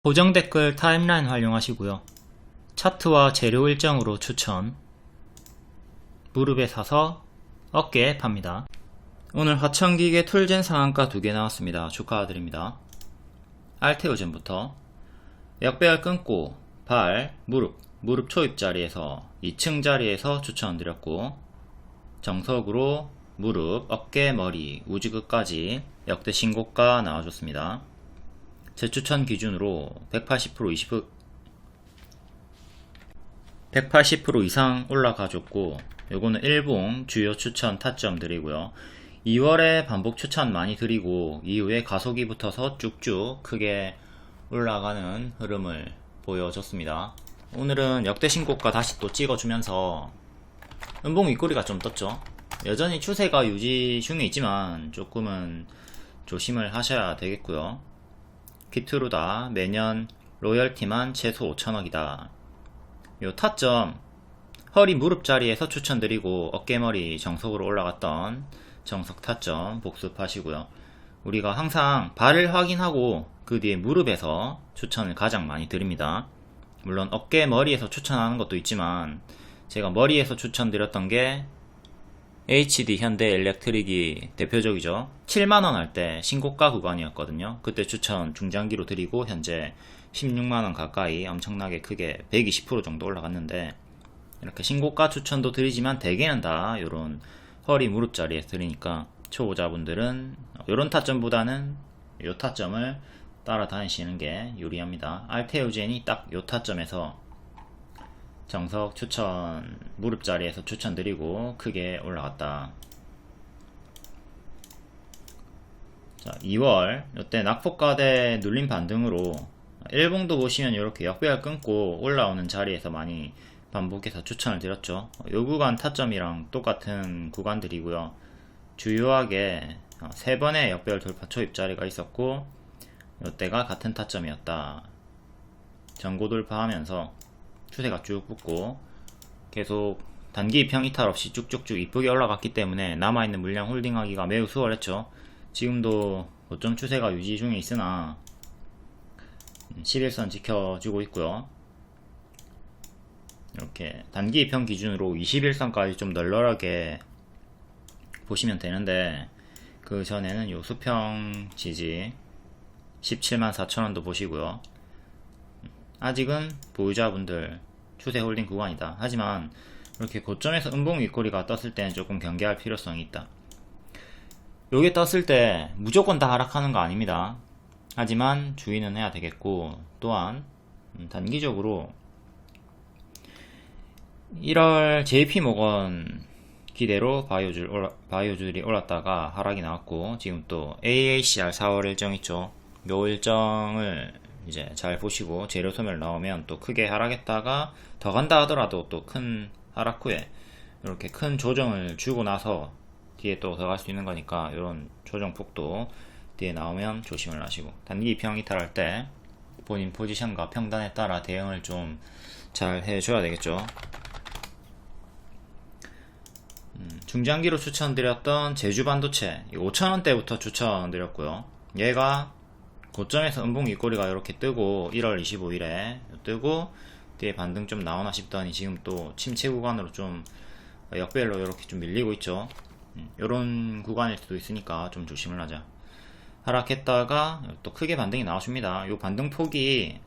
고정 댓글 타임라인 활용하시고요. 차트와 재료 일정으로 추천. 무릎에 사서 어깨에 팝니다. 오늘 하천기계 툴젠 상한가 2개 나왔습니다. 축하드립니다. 알테오젠부터 역배열 끊고 발, 무릎 초입 자리에서 2층 자리에서 추천드렸고, 정석으로 무릎, 어깨, 머리, 우지그까지 역대 신고가 나와줬습니다. 재추천 기준으로 180% 이상 올라가줬고, 요거는 일봉 주요 추천 타점들이고요. 2월에 반복 추천 많이 드리고 이후에 가속이 붙어서 쭉쭉 크게 올라가는 흐름을 보여줬습니다. 오늘은 역대 신고가 다시 또 찍어주면서 음봉 윗꼬리가 좀 떴죠. 여전히 추세가 유지 중에 있지만 조금은 조심을 하셔야 되겠고요. 키트루다 매년 로열티만 최소 5천억이다. 요 타점 허리 무릎 자리에서 추천드리고 어깨머리 정석으로 올라갔던 정석 타점 복습하시고요. 우리가 항상 발을 확인하고 그 뒤에 무릎에서 추천을 가장 많이 드립니다. 물론 어깨 머리에서 추천하는 것도 있지만 제가 머리에서 추천드렸던 게 HD 현대 일렉트릭이 대표적이죠. 7만원 할 때 신고가 구간이었거든요. 그때 추천 중장기로 드리고 현재 16만원 가까이 엄청나게 크게 120% 정도 올라갔는데, 이렇게 신고가 추천도 드리지만 대개는 다 요런 허리 무릎 자리에 드리니까 초보자분들은 요런 타점보다는 요 타점을 따라다니시는 게 유리합니다. 알테오젠이 딱 요 타점에서 정석 추천 무릎 자리에서 추천드리고 크게 올라갔다. 자, 2월 요때 낙폭과대 눌림 반등으로 일봉도 보시면 이렇게 역배열 끊고 올라오는 자리에서 많이 반복해서 추천을 드렸죠. 요 구간 타점이랑 똑같은 구간들이고요. 주요하게 3번의 역배열 돌파 초입 자리가 있었고 요때가 같은 타점이었다. 전고 돌파하면서 추세가 쭉 붙고 계속 단기 입형 이탈 없이 쭉쭉쭉 이쁘게 올라갔기 때문에 남아있는 물량 홀딩하기가 매우 수월했죠. 지금도 고점 추세가 유지 중에 있으나 11선 지켜주고 있고요. 이렇게 단기 입형 기준으로 21선까지 좀 널널하게 보시면 되는데, 그 전에는 요 수평 지지 17만 4천원도 보시고요. 아직은 보유자분들 추세 홀딩 구간이다. 하지만 이렇게 고점에서 음봉 윗꼬리가 떴을 때는 조금 경계할 필요성이 있다. 요게 떴을 때 무조건 다 하락하는 거 아닙니다. 하지만 주의는 해야 되겠고, 또한 단기적으로 1월 JP모건 기대로 바이오줄이 올랐다가 하락이 나왔고, 지금 또 AACR 4월 일정 있죠. 요 일정을 이제 잘 보시고 재료 소멸 나오면 또 크게 하락했다가 더 간다 하더라도 또 큰 하락 후에 이렇게 큰 조정을 주고 나서 뒤에 또 더 갈 수 있는 거니까, 이런 조정폭도 뒤에 나오면 조심을 하시고, 단기 입형 이탈할 때 본인 포지션과 평단에 따라 대응을 좀 잘 해줘야 되겠죠. 중장기로 추천드렸던 제주반도체 5천원대부터 추천드렸고요. 얘가 고점에서 음봉 윗꼬리가 이렇게 뜨고 1월 25일에 뜨고 뒤에 반등 좀 나오나 싶더니 지금 또 침체 구간으로 좀 역배열로 이렇게 좀 밀리고 있죠. 이런 구간일 수도 있으니까 좀 조심을 하자. 하락했다가 또 크게 반등이 나와줍니다. 이 반등 폭이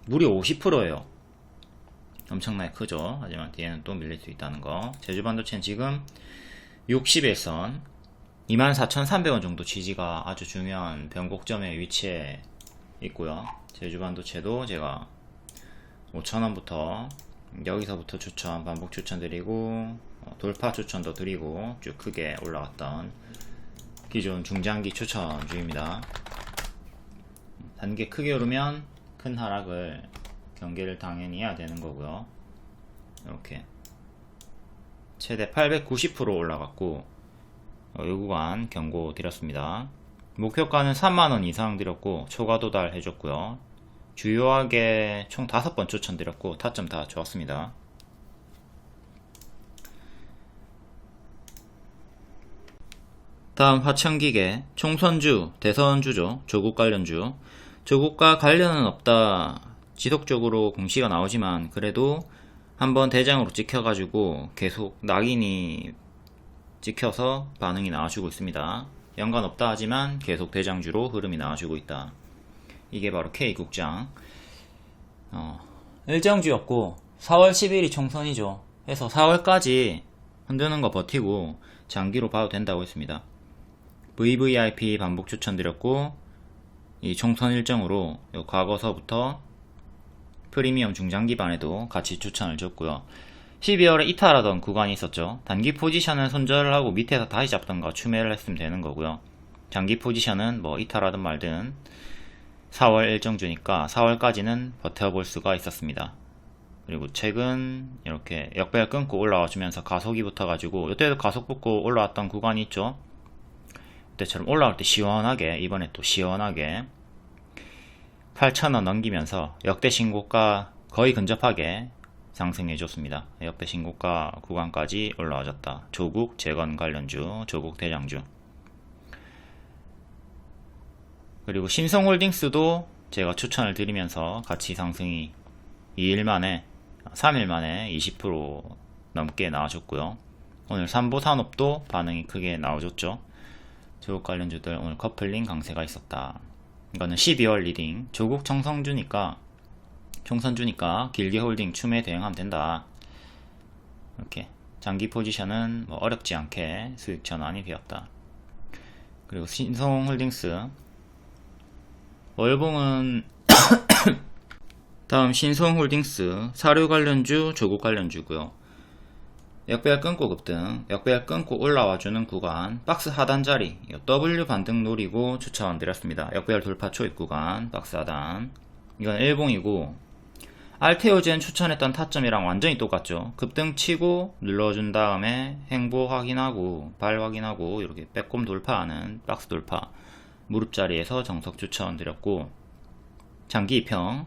무려 50%예요. 엄청나게 크죠. 하지만 뒤에는 또 밀릴 수 있다는 거. 제주반도체는 지금 61선 24,300원 정도 지지가 아주 중요한 변곡점에 위치해 있고요. 제주반도체도 제가 5,000원부터 여기서부터 추천, 반복 추천드리고 돌파 추천도 드리고 쭉 크게 올라갔던 기존 중장기 추천주입니다. 단계 크게 오르면 큰 하락을 경계를 당연히 해야 되는 거고요. 이렇게 최대 890% 올라갔고 이 구간 경고 드렸습니다. 목표가는 3만원 이상 드렸고 초과 도달 해줬고요. 주요하게 총 5번 추천드렸고 타점 다 좋았습니다. 다음 화천기계 총선주, 대선주죠. 조국 관련주. 조국과 관련은 없다. 지속적으로 공시가 나오지만 그래도 한번 대장으로 찍혀가지고 계속 낙인이 찍혀서 반응이 나와주고 있습니다. 연관 없다 하지만 계속 대장주로 흐름이 나와주고 있다. 이게 바로 K국장. 일정주였고 4월 10일이 총선이죠. 해서 4월까지 흔드는 거 버티고 장기로 봐도 된다고 했습니다. VVIP 반복 추천드렸고 이 총선 일정으로 과거서부터 프리미엄 중장기 반에도 같이 추천을 줬고요. 12월에 이탈하던 구간이 있었죠. 단기 포지션은 손절을 하고 밑에서 다시 잡던가 추매를 했으면 되는 거고요. 장기 포지션은 뭐 이탈하든 말든 4월 일정주니까 4월까지는 버텨볼 수가 있었습니다. 그리고 최근 이렇게 역배열 끊고 올라와 주면서 가속이 붙어가지고 이때도 가속 붙고 올라왔던 구간이 있죠. 이때처럼 올라올 때 시원하게, 이번에 또 시원하게 8,000원 넘기면서 역대 신고가 거의 근접하게 상승해줬습니다. 역대 신고가 구간까지 올라와줬다. 조국 재건 관련주, 조국 대장주. 그리고 신성홀딩스도 제가 추천을 드리면서 같이 상승이 2일 만에 3일 만에 20% 넘게 나와줬고요. 오늘 삼보산업도 반응이 크게 나와줬죠. 조국 관련주들 오늘 커플링 강세가 있었다. 이거는 12월 리딩. 조국 총선주니까 길게 홀딩 추매 대응하면 된다. 이렇게 장기 포지션은 뭐 어렵지 않게 수익 전환이 되었다. 그리고 신성홀딩스 월봉은 다음 신성홀딩스 사료 관련주, 조국 관련주고요. 역배열 끊고 급등, 역배열 끊고 올라와주는 구간, 박스 하단 자리, W 반등 노리고 추천 드렸습니다. 역배열 돌파 초입 구간, 박스 하단. 이건 일봉이고, 알테오젠 추천했던 타점이랑 완전히 똑같죠. 급등 치고 눌러준 다음에 행보 확인하고, 발 확인하고, 이렇게 빼꼼 돌파하는 박스 돌파. 무릎 자리에서 정석 추천 드렸고, 장기 2평,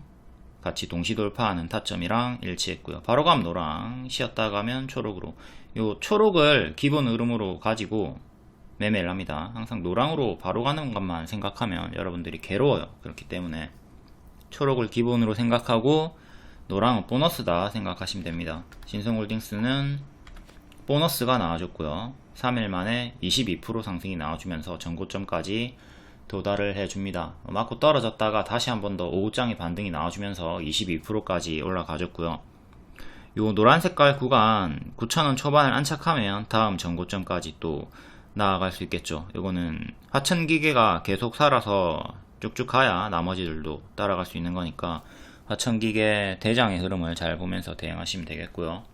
같이 동시 돌파하는 타점이랑 일치했고요. 바로 가면 노랑, 쉬었다 가면 초록으로. 요 초록을 기본 흐름으로 가지고 매매를 합니다. 항상 노랑으로 바로 가는 것만 생각하면 여러분들이 괴로워요. 그렇기 때문에 초록을 기본으로 생각하고 노랑은 보너스다 생각하시면 됩니다. 신성홀딩스는 보너스가 나와줬고요. 3일 만에 22% 상승이 나와주면서 전고점까지 도달을 해줍니다. 맞고 떨어졌다가 다시 한 번 더 오후장에 반등이 나와주면서 22%까지 올라가줬고요. 요 노란 색깔 구간 9,000원 초반을 안착하면 다음 전고점까지 또 나아갈 수 있겠죠. 요거는 하천기계가 계속 살아서 쭉쭉 가야 나머지들도 따라갈 수 있는 거니까 하천기계 대장의 흐름을 잘 보면서 대응하시면 되겠고요.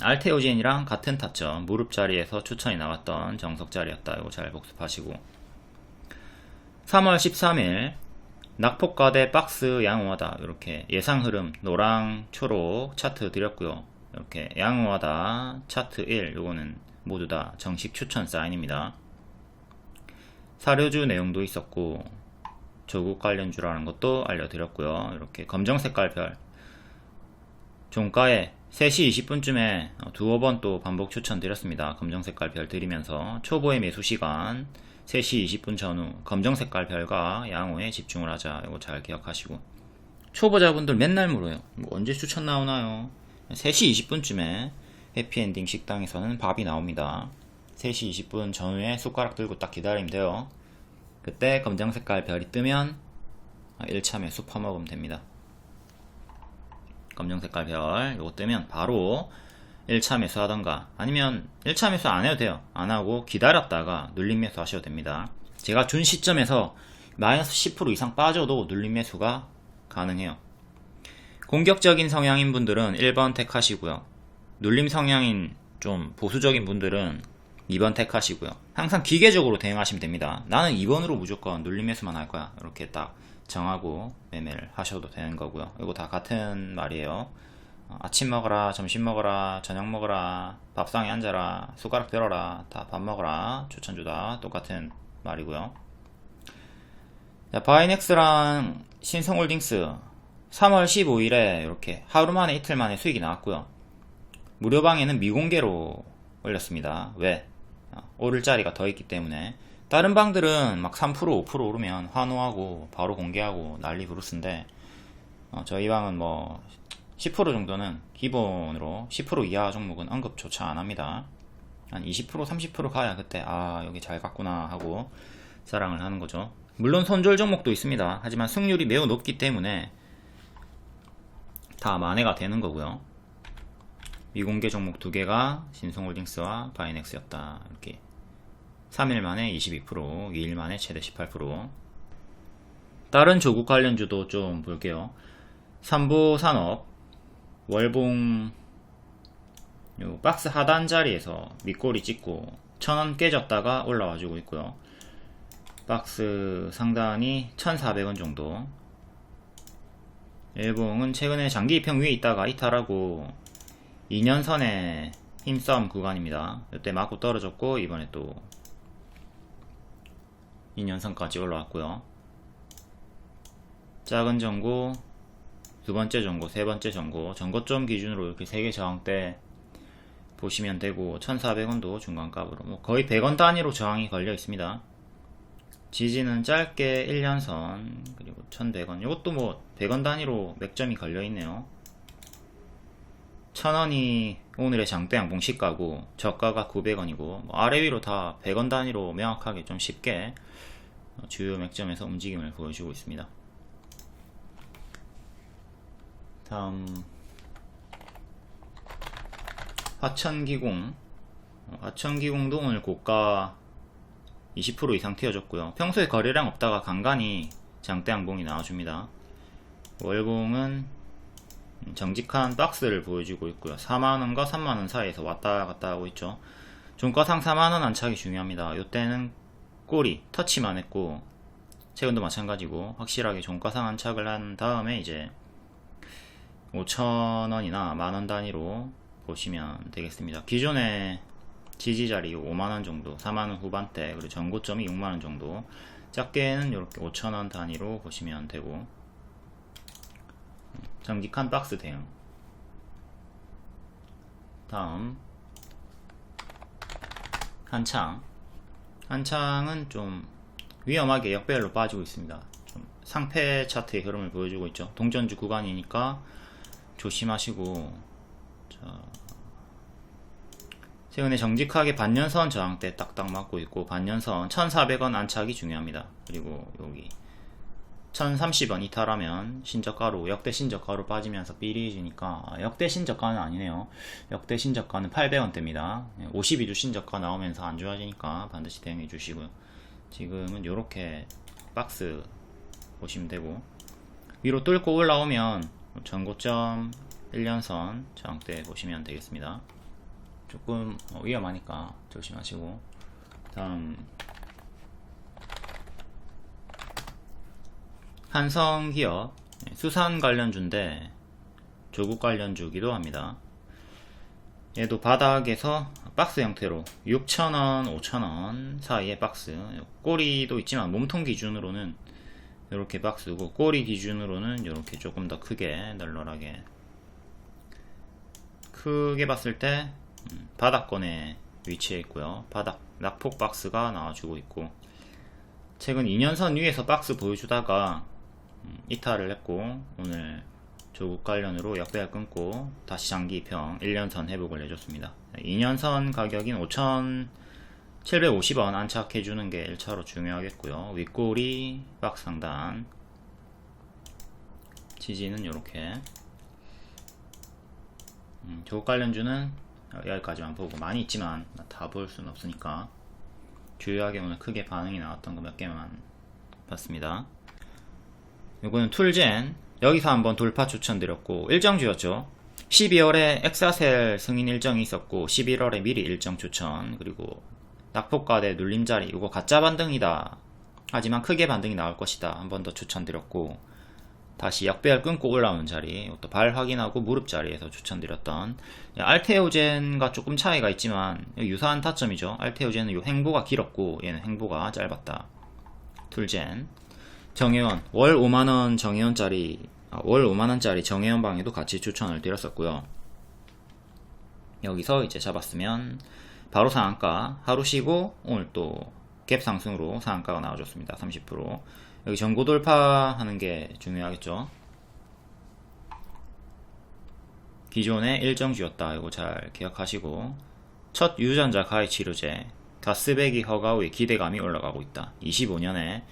알테오젠이랑 같은 타점 무릎 자리에서 추천이 나왔던 정석 자리였다. 이거 잘 복습하시고 3월 13일 낙폭과대 박스 양호하다. 이렇게 예상 흐름 노랑 초록 차트 드렸고요. 이렇게 양호하다 차트 1 요거는 모두 다 정식 추천 사인입니다. 사료주 내용도 있었고 조국 관련주라는 것도 알려드렸고요. 이렇게 검정 색깔 별 종가에 3시 20분쯤에 두어 번 또 반복 추천드렸습니다. 검정색깔 별 드리면서 초보의 매수 시간 3시 20분 전후 검정색깔 별과 양호에 집중을 하자. 이거 잘 기억하시고 초보자분들 맨날 물어요. 언제 추천 나오나요? 3시 20분쯤에 해피엔딩 식당에서는 밥이 나옵니다. 3시 20분 전후에 숟가락 들고 딱 기다리면 돼요. 그때 검정색깔 별이 뜨면 1차 매수 퍼먹으면 됩니다. 검정색깔 별 요거 뜨면 바로 1차 매수 하던가 아니면 1차 매수 안 해도 돼요. 안 하고 기다렸다가 눌림 매수 하셔도 됩니다. 제가 준 시점에서 마이너스 10% 이상 빠져도 눌림 매수가 가능해요. 공격적인 성향인 분들은 1번 택하시고요. 눌림 성향인 좀 보수적인 분들은 2번 택하시고요. 항상 기계적으로 대응하시면 됩니다. 나는 2번으로 무조건 눌림 매수만 할 거야. 이렇게 딱 정하고 매매를 하셔도 되는 거고요. 이거 다 같은 말이에요. 아침 먹어라, 점심 먹어라, 저녁 먹어라, 밥상에 앉아라, 숟가락 들어라, 다 밥 먹어라, 추천주다 똑같은 말이고요. 자, 바이넥스랑 신성홀딩스 3월 15일에 이렇게 하루 만에 이틀 만에 수익이 나왔고요. 무료방에는 미공개로 올렸습니다. 왜? 오를 자리가 더 있기 때문에 다른 방들은 막 3% 5% 오르면 환호하고 바로 공개하고 난리 부르스인데 저희 방은 뭐 10% 정도는 기본으로 10% 이하 종목은 언급조차 안 합니다. 한 20% 30% 가야 그때 여기 잘 갔구나 하고 자랑을 하는 거죠. 물론 손절 종목도 있습니다. 하지만 승률이 매우 높기 때문에 다 만회가 되는 거고요. 미공개 종목 2개가 신성홀딩스와 바이넥스였다. 이렇게 3일 만에 22%, 2일 만에 최대 18%. 다른 조국 관련주도 좀 볼게요. 삼보산업, 월봉 요 박스 하단 자리에서 밑꼬리 찍고 1000원 깨졌다가 올라와주고 있고요. 박스 상단이 1400원 정도. 일봉은 최근에 장기 입형 위에 있다가 이탈하고 2년선의 힘싸움 구간입니다. 이때 맞고 떨어졌고 이번에 또 2년선까지 올라왔고요. 작은 전고, 두 번째 전고, 세 번째 전고, 전고점 기준으로 이렇게 3개 저항대 보시면 되고 1400원도 중간값으로 거의 100원 단위로 저항이 걸려 있습니다. 지지는 짧게 1년선 그리고 1100원, 이것도 뭐 100원 단위로 맥점이 걸려 있네요. 1000원이 오늘의 장대 양봉 시가고 저가가 900원이고 아래 위로 다 100원 단위로 명확하게 좀 쉽게 주요 맥점에서 움직임을 보여주고 있습니다. 다음 화천기공. 화천기공도 오늘 고가 20% 이상 튀어줬고요. 평소에 거래량 없다가 간간히 장대 양봉이 나와줍니다. 월봉은 정직한 박스를 보여주고 있고요. 4만원과 3만원 사이에서 왔다 갔다 하고 있죠. 종가상 4만원 안착이 중요합니다. 요때는 꼬리 터치만 했고 최근도 마찬가지고 확실하게 종가상 안착을 한 다음에 이제 5천원이나 만원 단위로 보시면 되겠습니다. 기존의 지지자리 5만원 정도, 4만원 후반대, 그리고 전고점이 6만원 정도, 작게는 이렇게 5천원 단위로 보시면 되고, 정직한 박스 대응. 다음 한창은 좀 위험하게 역배열로 빠지고 있습니다. 좀 상패 차트의 흐름을 보여주고 있죠. 동전주 구간이니까 조심하시고, 최근에 정직하게 반년선 저항대 딱딱 맞고 있고 반년선 1400원 안착이 중요합니다. 그리고 여기 1030원 이탈하면 신저가로 역대 신저가로 빠지면서 삐리해지니까 역대 신저가는 아니네요. 역대 신저가는 800원대입니다. 52주 신저가 나오면서 안 좋아지니까 반드시 대응해 주시고요. 지금은 이렇게 박스 보시면 되고 위로 뚫고 올라오면 전고점 1년선 저항대 보시면 되겠습니다. 조금 위험하니까 조심하시고. 다음 한성기업, 수산 관련주인데 조국 관련주기도 합니다. 얘도 바닥에서 박스 형태로 6,000원, 5,000원 사이의 박스, 꼬리도 있지만 몸통 기준으로는 이렇게 박스고 꼬리 기준으로는 이렇게 조금 더 크게 널널하게 크게 봤을 때 바닥권에 위치해 있고요. 바닥 낙폭 박스가 나와주고 있고 최근 2년선 위에서 박스 보여주다가 이탈을 했고 오늘 조국 관련으로 역배열 끊고 다시 장기 입형 1년선 회복을 해줬습니다. 2년선 가격인 5,750원 안착해주는 게 1차로 중요하겠고요. 윗꼬리 박스 상단 지지는 이렇게. 조국 관련주는 여기까지만 보고 많이 있지만 다 볼 수는 없으니까 주요하게 오늘 크게 반응이 나왔던 거 몇 개만 봤습니다. 요거는 툴젠, 여기서 한번 돌파 추천드렸고 일정주였죠. 12월에 엑사셀 승인 일정이 있었고 11월에 미리 일정 추천, 그리고 낙폭과대 눌림자리 이거 가짜 반등이다 하지만 크게 반등이 나올 것이다 한 번 더 추천드렸고 다시 역배열 끊고 올라오는 자리, 또 발 확인하고 무릎 자리에서 추천드렸던 알테오젠과 조금 차이가 있지만 유사한 타점이죠. 알테오젠은 요 행보가 길었고 얘는 행보가 짧았다. 툴젠, 정혜원 월 5만원 정혜원짜리 월 5만원짜리 정혜원 방에도 같이 추천을 드렸었고요. 여기서 이제 잡았으면 바로 상한가 하루 쉬고 오늘 또 갭 상승으로 상한가가 나와줬습니다. 30%. 여기 전고 돌파하는 게 중요하겠죠. 기존의 일정주였다. 이거 잘 기억하시고, 첫 유전자 가해 치료제 가스배기 허가 후에 기대감이 올라가고 있다. 25년에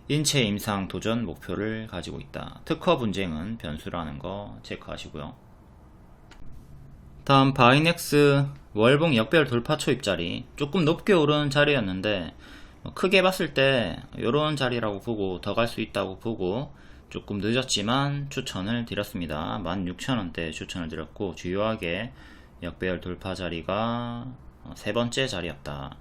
인체 임상 도전 목표를 가지고 있다. 특허 분쟁은 변수라는 거 체크하시고요. 다음 바이넥스 월봉 역별 돌파 초입 자리, 조금 높게 오른 자리였는데 크게 봤을 때 이런 자리라고 보고 더 갈 수 있다고 보고 조금 늦었지만 추천을 드렸습니다. 16,000원대 추천을 드렸고, 주요하게 역배열 돌파 자리가 세 번째 자리였다.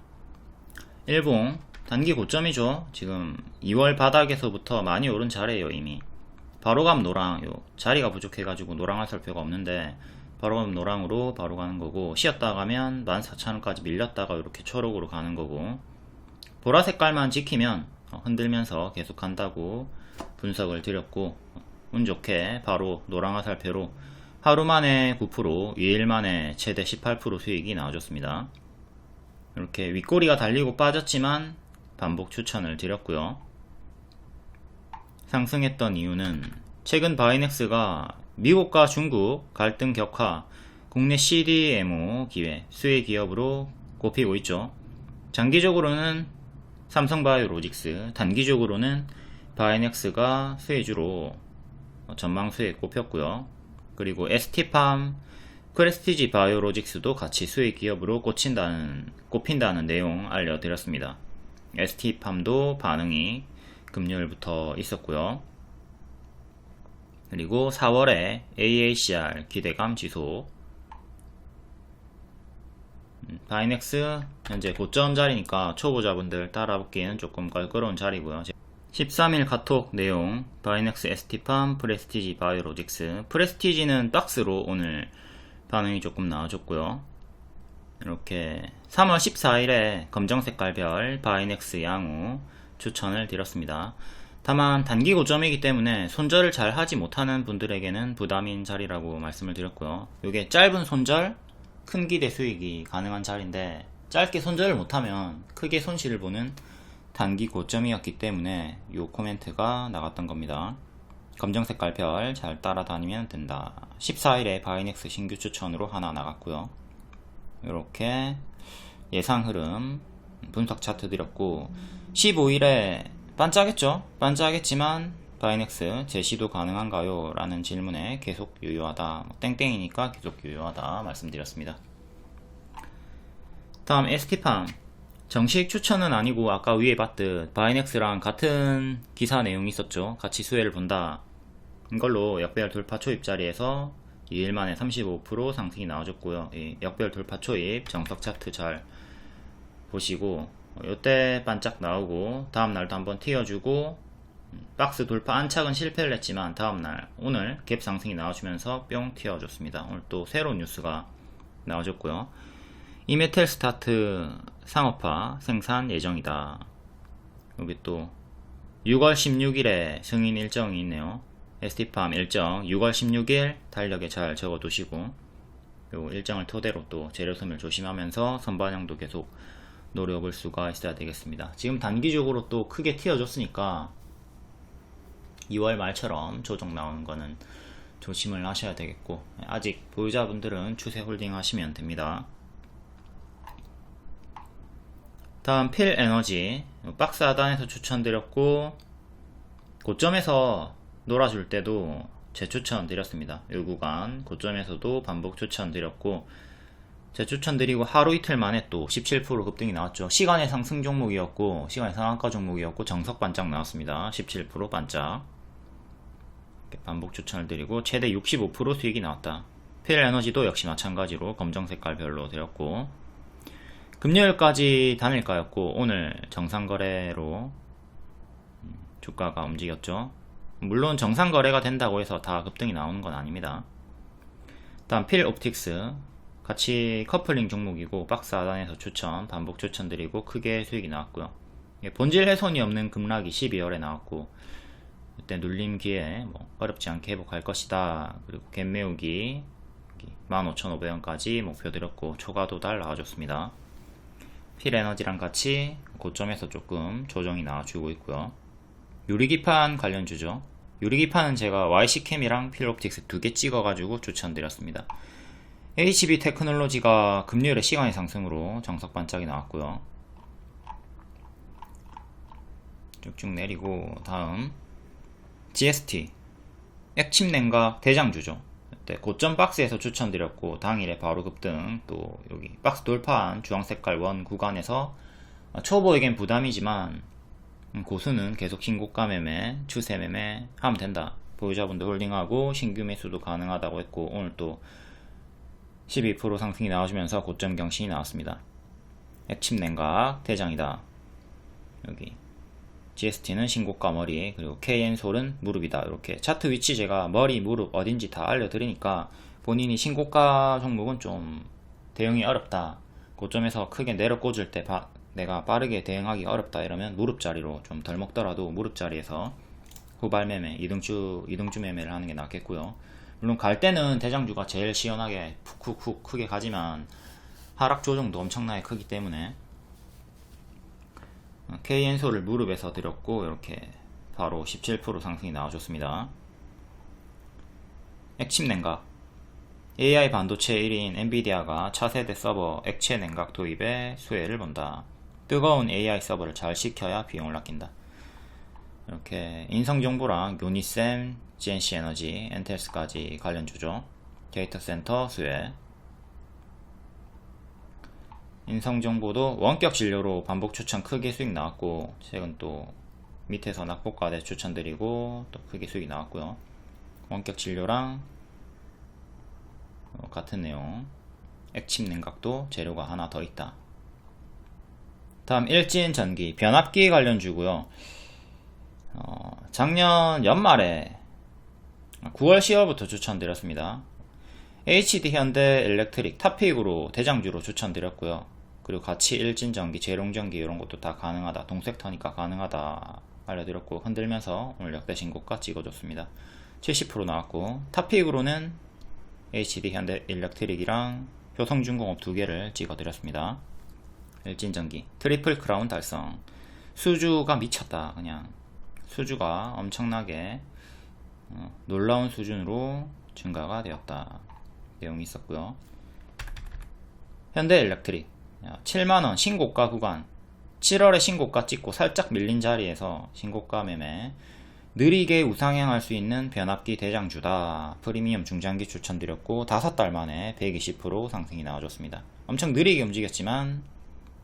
일봉 단기 고점이죠. 지금 2월 바닥에서부터 많이 오른 자리예요. 이미 바로감 노랑, 요 자리가 부족해가지고 노랑할 살 필요가 없는데 바로감 노랑으로 바로 가는 거고, 쉬었다 가면 14,000원까지 밀렸다가 이렇게 초록으로 가는 거고, 보라 색깔만 지키면 흔들면서 계속 간다고 분석을 드렸고, 운 좋게 바로 노랑 화살표로 하루 만에 9%, 2일 만에 최대 18% 수익이 나와줬습니다. 이렇게 윗꼬리가 달리고 빠졌지만 반복 추천을 드렸고요. 상승했던 이유는 최근 바이넥스가 미국과 중국 갈등 격화, 국내 CDMO 기회, 수혜 기업으로 꼽히고 있죠. 장기적으로는 삼성바이오로직스, 단기적으로는 바이넥스가 수혜주로 전망 수혜에 꼽혔고요. 그리고 ST팜, 프레스티지 바이오로직스도 같이 수혜 기업으로 꼽힌다는 내용 알려드렸습니다. ST팜도 반응이 금요일부터 있었고요. 그리고 4월에 AACR 기대감 지수, 바이넥스 현재 고점 자리니까 초보자분들 따라붙기에는 조금 껄끄러운 자리고요. 13일 카톡 내용, 바이넥스, ST팜, 프레스티지 바이오로직스. 프레스티지는 박스로 오늘 반응이 조금 나와줬고요. 이렇게 3월 14일에 검정색깔별 바이넥스 양호 추천을 드렸습니다. 다만 단기 고점이기 때문에 손절을 잘 하지 못하는 분들에게는 부담인 자리라고 말씀을 드렸고요. 이게 짧은 손절, 큰 기대 수익이 가능한 자리인데, 짧게 손절을 못하면 크게 손실을 보는 단기 고점이었기 때문에 이 코멘트가 나갔던 겁니다. 검정색깔 별 잘 따라다니면 된다. 14일에 바이넥스 신규 추천으로 하나 나갔고요. 이렇게 예상 흐름 분석 차트 드렸고, 15일에 반짝했죠. 반짝했지만 바이넥스 재시도 가능한가요? 라는 질문에 계속 유효하다, 땡땡이니까 계속 유효하다 말씀드렸습니다. 다음 ST팜 정식 추천은 아니고, 아까 위에 봤듯 바이넥스랑 같은 기사 내용이 있었죠. 같이 수혜를 본다, 이걸로 역별 돌파 초입 자리에서 2일 만에 35% 상승이 나와줬고요. 이 역별 돌파 초입 정석 차트 잘 보시고, 이때 반짝 나오고 다음날도 한번 튀어주고 박스 돌파 안착은 실패를 했지만 다음날 오늘 갭 상승이 나와주면서 뿅 튀어줬습니다. 오늘 또 새로운 뉴스가 나와줬고요. 이메텔 스타트 상업화 생산 예정이다. 여기 또 6월 16일에 승인 일정이 있네요. ST팜 일정 6월 16일 달력에 잘 적어두시고, 요 일정을 토대로 또 재료 소멸 조심하면서 선반영도 계속 노려볼 수가 있어야 되겠습니다. 지금 단기적으로 또 크게 튀어줬으니까 2월 말처럼 조정 나오는 거는 조심을 하셔야 되겠고, 아직 보유자분들은 추세 홀딩 하시면 됩니다. 다음 필에너지 박스 하단에서 추천드렸고, 고점에서 놀아줄 때도 재추천 드렸습니다. 이 구간 고점에서도 반복 추천 드렸고, 재추천 드리고 하루 이틀 만에 또 17% 급등이 나왔죠. 시간의 상승 종목이었고 시간의 상한가 종목이었고 정석 반짝 나왔습니다. 17% 반짝 반복 추천을 드리고 최대 65% 수익이 나왔다. 필에너지도 역시 마찬가지로 검정 색깔별로 드렸고, 금요일까지 단일가였고 오늘 정상거래로 주가가 움직였죠. 물론 정상거래가 된다고 해서 다 급등이 나오는 건 아닙니다. 다음 필옵틱스 같이 커플링 종목이고 박스 하단에서 추천, 반복 추천드리고 크게 수익이 나왔고요. 본질 훼손이 없는 급락이 12월에 나왔고, 그때 눌림 기에 어렵지 않게 회복할 것이다. 그리고 갭 메우기 15,500원까지 목표 드렸고 초과 도달 나와줬습니다. 필에너지랑 같이 고점에서 조금 조정이 나와주고 있고요. 유리기판 관련주죠. 유리기판은 제가 YC캠이랑 필옵틱스 2개 찍어가지고 추천드렸습니다. HB 테크놀로지가 금요일에 시간의 상승으로 정석 반짝이 나왔고요. 쭉쭉 내리고 다음 GST 액침 냉각 대장주죠. 그때 고점 박스에서 추천드렸고 당일에 바로 급등, 또 여기 박스 돌파한 주황색깔 원 구간에서 초보에겐 부담이지만 고수는 계속 신고가 매매, 추세 매매 하면 된다. 보유자분들 홀딩하고 신규 매수도 가능하다고 했고, 오늘 또 12% 상승이 나와주면서 고점 경신이 나왔습니다. 액침 냉각 대장이다. 여기 GST는 신고가 머리, 그리고 KN솔은 무릎이다. 이렇게 차트 위치 제가 머리, 무릎 어딘지 다 알려드리니까 본인이 신고가 종목은 좀 대응이 어렵다, 고점에서 크게 내려 꽂을 때 내가 빠르게 대응하기 어렵다 이러면 무릎 자리로 좀 덜 먹더라도 무릎 자리에서 후발 매매, 이등주 매매를 하는 게 낫겠고요. 물론 갈 때는 대장주가 제일 시원하게 푹 크게 가지만 하락 조정도 엄청나게 크기 때문에 KN솔을 무릎에서 드렸고 이렇게 바로 17% 상승이 나와줬습니다. 액침 냉각 AI 반도체 1인 엔비디아가 차세대 서버 액체 냉각 도입에 수혜를 본다. 뜨거운 AI 서버를 잘 식혀야 비용을 아낀다. 이렇게 인성정보랑 요니셈, GNC 에너지, 엔텔스까지 관련주죠. 데이터 센터 수혜. 인성정보도 원격 진료로 반복 추천 크게 수익 나왔고, 최근 또 밑에서 낙폭과대 추천드리고 또 크게 수익이 나왔고요. 원격 진료랑 같은 내용. 액침 냉각도 재료가 하나 더 있다. 다음 일진전기 변압기 관련주고요. 작년 연말에 9월 10월부터 추천드렸습니다. HD 현대 일렉트릭 탑픽으로 대장주로 추천드렸고요. 그리고 같이 일진전기, 재룡전기 이런 것도 다 가능하다, 동섹터니까 가능하다 알려드렸고, 흔들면서 오늘 역대 신고가 찍어줬습니다. 70% 나왔고, 탑픽으로는 HD 현대 일렉트릭이랑 효성중공업 2개를 찍어드렸습니다. 일진전기 트리플 크라운 달성. 수주가 미쳤다. 그냥 수주가 엄청나게 놀라운 수준으로 증가가 되었다 내용이 있었고요. 현대일렉트릭 7만원 신고가 구간, 7월에 신고가 찍고 살짝 밀린 자리에서 신고가 매매, 느리게 우상향할 수 있는 변압기 대장주다. 프리미엄 중장기 추천드렸고 5달 만에 120% 상승이 나와줬습니다. 엄청 느리게 움직였지만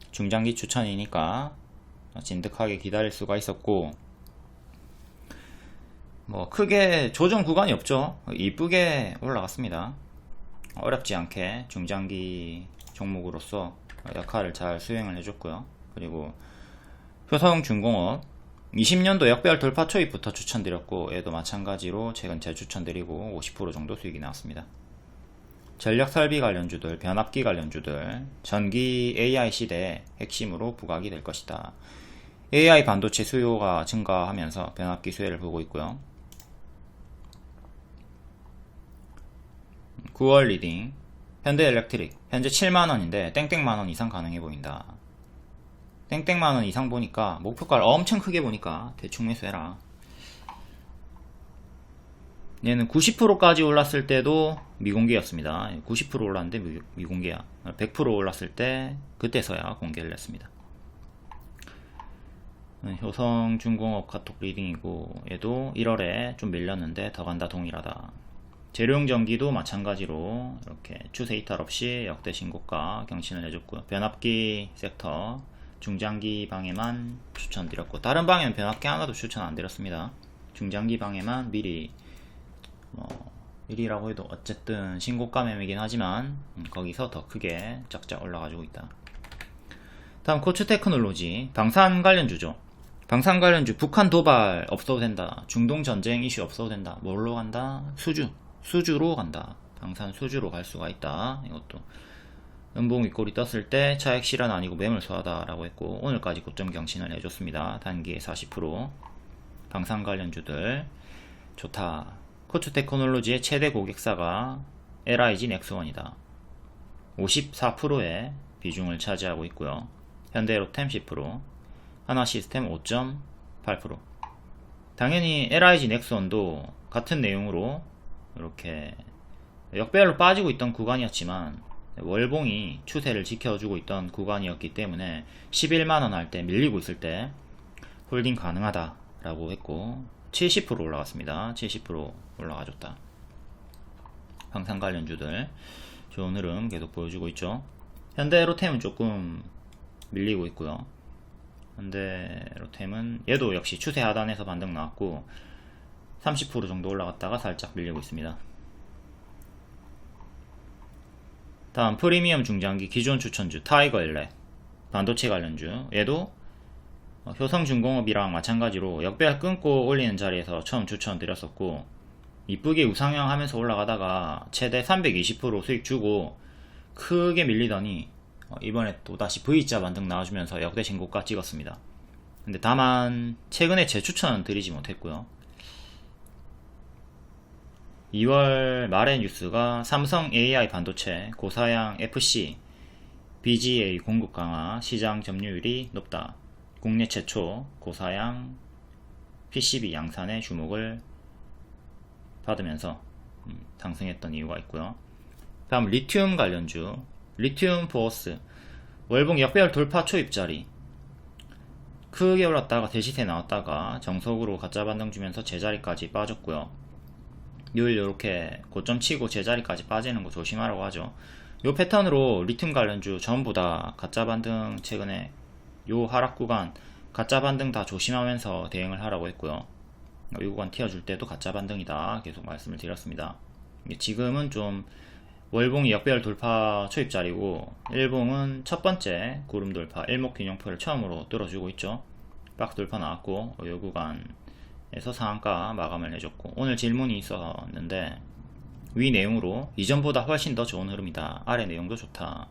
중장기 추천이니까 진득하게 기다릴 수가 있었고, 뭐 크게 조정 구간이 없죠. 이쁘게 올라갔습니다. 어렵지 않게 중장기 종목으로서 역할을 잘 수행을 해줬고요. 그리고 효성중공업 20년도 역별 돌파 초입부터 추천드렸고, 얘도 마찬가지로 최근 재추천드리고 50% 정도 수익이 나왔습니다. 전력설비 관련주들, 변압기 관련주들, 전기 AI 시대의 핵심으로 부각이 될 것이다. AI 반도체 수요가 증가하면서 변압기 수혜를 보고 있고요. 9월 리딩 현대일렉트릭 현재 7만원인데 땡땡만원 이상 가능해 보인다. 땡땡만원 이상 보니까 목표가를 엄청 크게 보니까 대충 매수해라. 얘는 90%까지 올랐을 때도 미공개였습니다. 90% 올랐는데 미공개야. 100% 올랐을 때 그때서야 공개를 했습니다. 효성중공업 카톡 리딩이고, 얘도 1월에 좀 밀렸는데 더 간다 동일하다. 재료용전기도 마찬가지로 이렇게 추세 이탈 없이 역대 신고가 경신을 해줬고요. 변압기 섹터 중장기 방에만 추천드렸고, 다른 방에는 변압기 하나도 추천 안 드렸습니다. 중장기 방에만 미리 미리라고 해도 어쨌든 신고가 매매이긴 하지만 거기서 더 크게 쫙쫙 올라가지고 있다. 다음 코츠테크놀로지 방산 관련주죠. 방산 관련주 북한 도발 없어도 된다. 중동 전쟁 이슈 없어도 된다. 뭘로 간다? 수주로 간다. 방산 수주로 갈 수가 있다. 이것도 연봉 윗골이 떴을 때 차익 실현 아니고 매물 소화다 라고 했고, 오늘까지 고점 경신을 해줬습니다. 단기에 40%. 방산 관련주들 좋다. 코츠테크놀로지의 최대 고객사가 LIG 넥스원이다. 54%의 비중을 차지하고 있고요. 현대로템 10%, 하나시스템 5.8%. 당연히 LIG 넥슨도 같은 내용으로 이렇게 역배열로 빠지고 있던 구간이었지만 월봉이 추세를 지켜주고 있던 구간이었기 때문에 11만원 할 때 밀리고 있을 때 홀딩 가능하다 라고 했고 70% 올라갔습니다. 70% 올라가줬다. 방산 관련주들 좋은 흐름 계속 보여주고 있죠. 현대로템은 조금 밀리고 있고요. 현대로템은 얘도 역시 추세 하단에서 반등 나왔고 30% 정도 올라갔다가 살짝 밀리고 있습니다. 다음 프리미엄 중장기 기존 추천주 타이거 일렉 반도체 관련주, 얘도 효성중공업이랑 마찬가지로 역배열 끊고 올리는 자리에서 처음 추천드렸었고 이쁘게 우상향 하면서 올라가다가 최대 320% 수익 주고 크게 밀리더니 이번에 또다시 V자 반등 나와주면서 역대 신고가 찍었습니다. 근데 다만 최근에 재추천은 드리지 못했고요. 2월 말의 뉴스가 삼성 AI 반도체 고사양 FC BGA 공급 강화 시장 점유율이 높다. 국내 최초 고사양 PCB 양산의 주목을 받으면서 상승했던 이유가 있고요. 다음 리튬 관련주 리튬 포어스 월봉 역배열 돌파 초입자리 크게 올랐다가 대시세 나왔다가 정석으로 가짜 반등 주면서 제자리까지 빠졌고요. 늘 이렇게 고점 치고 제자리까지 빠지는 거 조심하라고 하죠. 요 패턴으로 리튬 관련주 전부 다 가짜 반등, 최근에 요 하락 구간 가짜 반등 다 조심하면서 대응을 하라고 했고요. 이 구간 튀어줄 때도 가짜 반등이다 계속 말씀을 드렸습니다. 지금은 좀 월봉이 역배열 돌파 초입자리고 일봉은 첫 번째 구름 돌파 일목균형표를 처음으로 뚫어주고 있죠. 박스 돌파 나왔고 이 구간에서 상한가 마감을 해줬고, 오늘 질문이 있었는데 위 내용으로 이전보다 훨씬 더 좋은 흐름이다, 아래 내용도 좋다.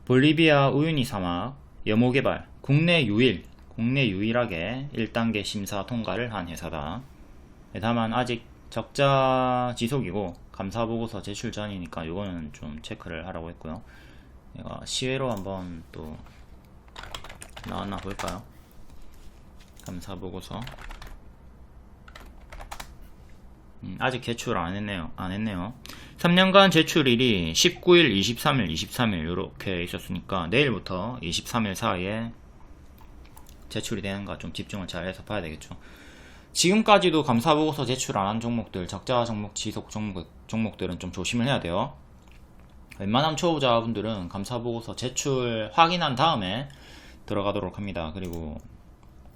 볼리비아 우유니 사막 염호 개발 국내 유일하게 1단계 심사 통과를 한 회사다. 다만 아직 적자 지속이고 감사보고서 제출 전이니까 요거는 좀 체크를 하라고 했고요. 내가 시외로 한번 또 나왔나 볼까요? 감사보고서 아직 제출 안 했네요. 3년간 제출일이 19일, 23일, 23일 이렇게 있었으니까 내일부터 23일 사이에 제출이 되는가 좀 집중을 잘 해서 봐야 되겠죠. 지금까지도 감사보고서 제출 안 한 종목들, 적자 종목, 지속 종목들은 좀 조심을 해야 돼요. 웬만한 초보자분들은 감사보고서 제출 확인한 다음에 들어가도록 합니다. 그리고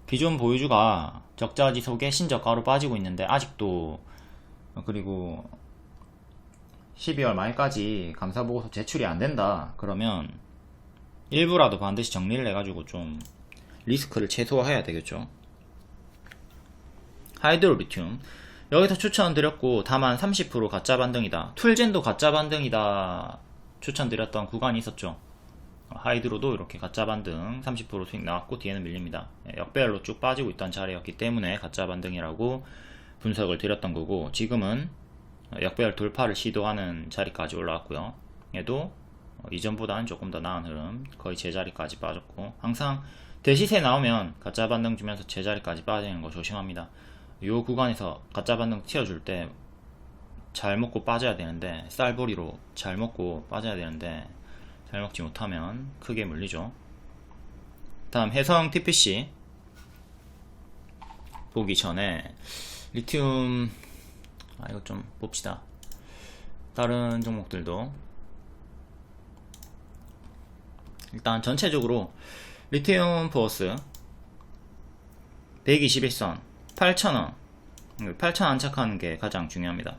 기존 보유주가 적자 지속에 신저가로 빠지고 있는데 아직도, 그리고 12월 말까지 감사보고서 제출이 안 된다 그러면 일부라도 반드시 정리를 해가지고 좀 리스크를 최소화해야 되겠죠. 하이드로 리튬 여기서 추천드렸고 다만 30% 가짜 반등이다, 툴젠도 가짜 반등이다 추천드렸던 구간이 있었죠. 하이드로도 이렇게 가짜 반등 30% 수익 나왔고 뒤에는 밀립니다. 역배열로 쭉 빠지고 있던 자리였기 때문에 가짜 반등이라고 분석을 드렸던 거고, 지금은 역배열 돌파를 시도하는 자리까지 올라왔고요. 얘도 이전보다는 조금 더 나은 흐름, 거의 제자리까지 빠졌고, 항상 대시세 나오면 가짜 반등 주면서 제자리까지 빠지는 거 조심합니다. 이 구간에서 가짜 반등 튀어줄 때 잘 먹고 빠져야 되는데, 쌀보리로 잘 먹고 빠져야 되는데 잘 먹지 못하면 크게 물리죠. 다음 해성 TPC 보기 전에 리튬 이거 좀 봅시다. 다른 종목들도 일단 전체적으로 리튬 포어스 121선 8,000원 8,000원 안착하는 게 가장 중요합니다.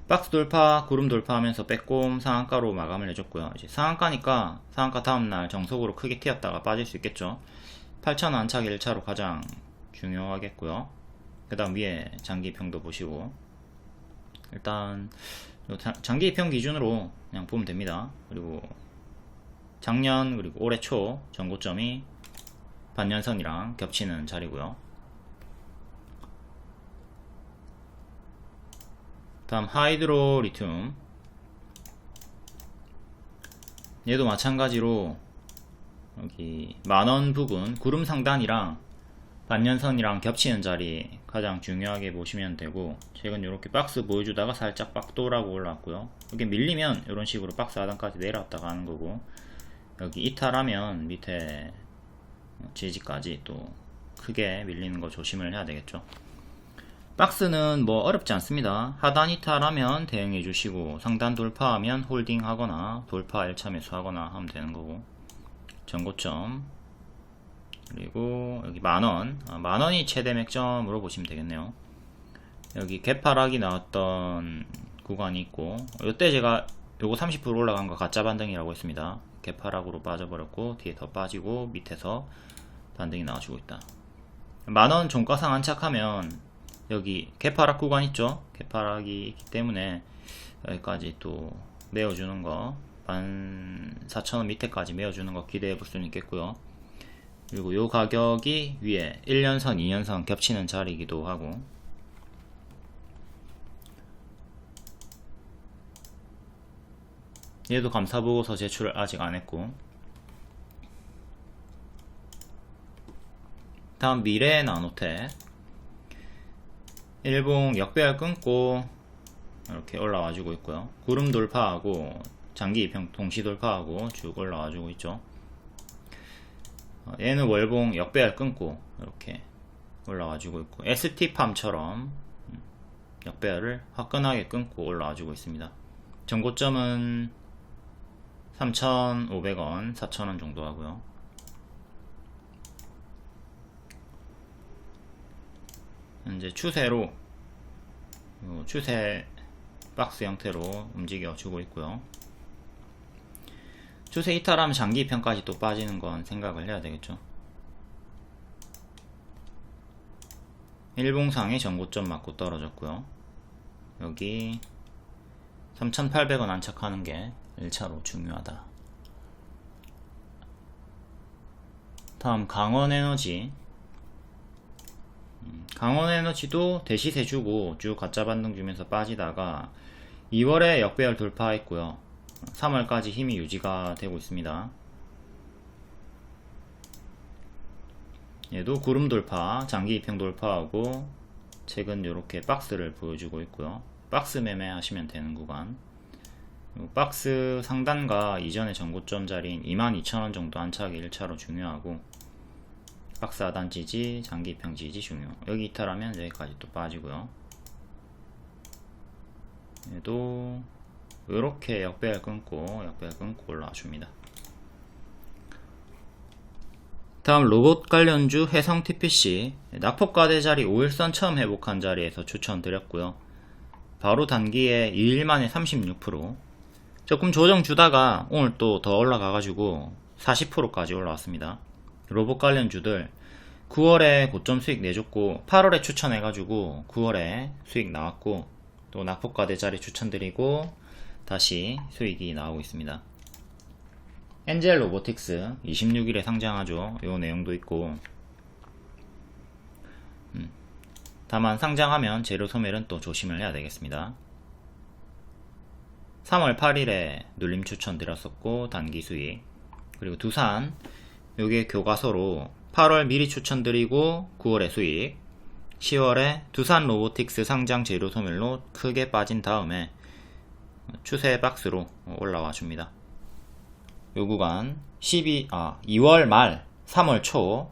박스 돌파, 구름 돌파하면서 빼꼼 상한가로 마감을 해줬고요. 이제 상한가니까 상한가 다음날 정석으로 크게 튀었다가 빠질 수 있겠죠. 8,000원 안착 1차로 가장 중요하겠고요. 그 다음 위에 장기평도 보시고, 일단 장기평 기준으로 그냥 보면 됩니다. 그리고 작년 그리고 올해 초 전고점이 반년선이랑 겹치는 자리고요. 다음 하이드로 리튬 얘도 마찬가지로 여기 만원 부분 구름 상단이랑 반년선이랑 겹치는 자리 가장 중요하게 보시면 되고, 최근 이렇게 박스 보여주다가 살짝 빡도라고 올라왔고요. 여기 밀리면 이런 식으로 박스 하단까지 내려왔다가 하는 거고, 여기 이탈하면 밑에 지지까지 또 크게 밀리는 거 조심을 해야 되겠죠. 박스는 뭐 어렵지 않습니다. 하단 이탈하면 대응해 주시고, 상단 돌파하면 홀딩 하거나 돌파 1차 매수하거나 하면 되는 거고, 전고점 그리고 여기 만원, 만원이 최대 맥점으로 보시면 되겠네요. 여기 개파락이 나왔던 구간이 있고, 이때 제가 요거 30% 올라간 거 가짜 반등이라고 했습니다. 개파락으로 빠져버렸고 뒤에 더 빠지고 밑에서 반등이 나와주고 있다. 만원 종가상 안착하면 여기 개파락 구간 있죠. 개파락이 있기 때문에 여기까지 또 메워주는 거, 14,000원 밑에까지 메워주는 거 기대해 볼 수는 있겠고요. 그리고 요 가격이 위에 1년선 2년선 겹치는 자리이기도 하고, 얘도 감사보고서 제출을 아직 안했고, 다음 미래 나노텍 일봉 역배열 끊고 이렇게 올라와주고 있고요. 구름 돌파하고 장기 입형 동시 돌파하고 쭉 올라와주고 있죠. 얘는 월봉 역배열 끊고 이렇게 올라와주고 있고, ST팜처럼 역배열을 화끈하게 끊고 올라와주고 있습니다. 전고점은 3,500원, 4,000원 정도 하고요. 이제 추세로, 추세 박스 형태로 움직여 주고 있고요. 추세 이탈하면 장기 입형까지 또 빠지는 건 생각을 해야 되겠죠. 일봉상의 전고점 맞고 떨어졌고요. 여기 3,800원 안착하는 게 1차로 중요하다. 다음 강원에너지. 강원에너지도 대시세 주고 쭉 가짜 반등 주면서 빠지다가 2월에 역배열 돌파했고요. 3월까지 힘이 유지가 되고 있습니다. 얘도 구름 돌파, 장기 입형 돌파하고 최근 이렇게 박스를 보여주고 있고요. 박스 매매 하시면 되는 구간. 박스 상단과 이전의 전고점 자리인 22,000원 정도 안착이 1차로 중요하고, 박스 하단 지지, 장기 입형 지지 중요. 여기 이탈하면 여기까지 또 빠지고요. 얘도 이렇게 역배열 끊고 올라와 줍니다. 다음 로봇 관련주 해성 TPC 낙폭과대 자리 5일선 처음 회복한 자리에서 추천드렸고요. 바로 단기에 2일 만에 36%, 조금 조정 주다가 오늘 또 더 올라가가지고 40%까지 올라왔습니다. 로봇 관련주들 9월에 고점 수익 내줬고 8월에 추천해가지고 9월에 수익 나왔고, 또 낙폭과대 자리 추천드리고 다시 수익이 나오고 있습니다. 엔젤 로보틱스 26일에 상장하죠. 요 내용도 있고, 다만 상장하면 재료 소멸은 또 조심을 해야 되겠습니다. 3월 8일에 눌림 추천드렸었고 단기 수익, 그리고 두산 요게 교과서로 8월 미리 추천드리고 9월에 수익, 10월에 두산 로보틱스 상장 재료 소멸로 크게 빠진 다음에 추세 박스로 올라와 줍니다. 요 구간 2월 말 3월 초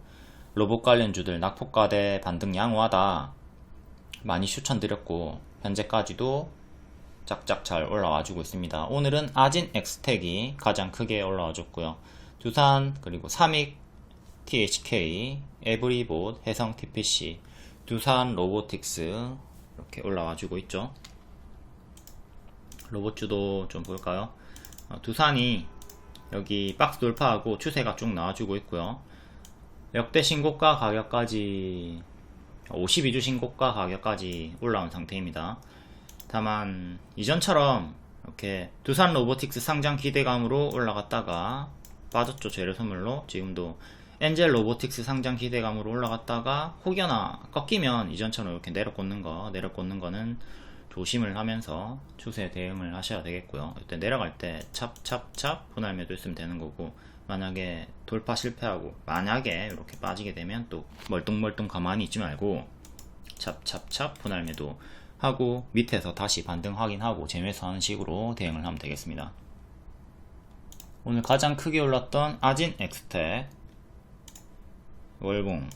로봇 관련주들 낙폭과대 반등 양호하다 많이 추천드렸고, 현재까지도 짝짝 잘 올라와 주고 있습니다. 오늘은 아진 엑스텍이 가장 크게 올라와 줬고요. 두산, 그리고 삼익 THK, 에브리봇, 해성 TPC, 두산 로보틱스 이렇게 올라와 주고 있죠. 로봇주도 좀 볼까요? 두산이 여기 박스 돌파하고 추세가 쭉 나와주고 있고요. 역대 신고가 가격까지 52주 신고가 가격까지 올라온 상태입니다. 다만 이전처럼 이렇게 두산 로보틱스 상장 기대감으로 올라갔다가 빠졌죠. 재료 선물로. 지금도 엔젤 로보틱스 상장 기대감으로 올라갔다가 혹여나 꺾이면 이전처럼 이렇게 내려꽂는 거는 조심을 하면서 추세 대응을 하셔야 되겠고요. 이때 내려갈 때 찹찹찹 분할 매도 있으면 되는 거고, 만약에 돌파 실패하고 만약에 이렇게 빠지게 되면 또 멀뚱멀뚱 가만히 있지 말고 찹찹찹 분할 매도 하고 밑에서 다시 반등 확인하고 재매수하는 식으로 대응을 하면 되겠습니다. 오늘 가장 크게 올랐던 아진 엑스텍 월봉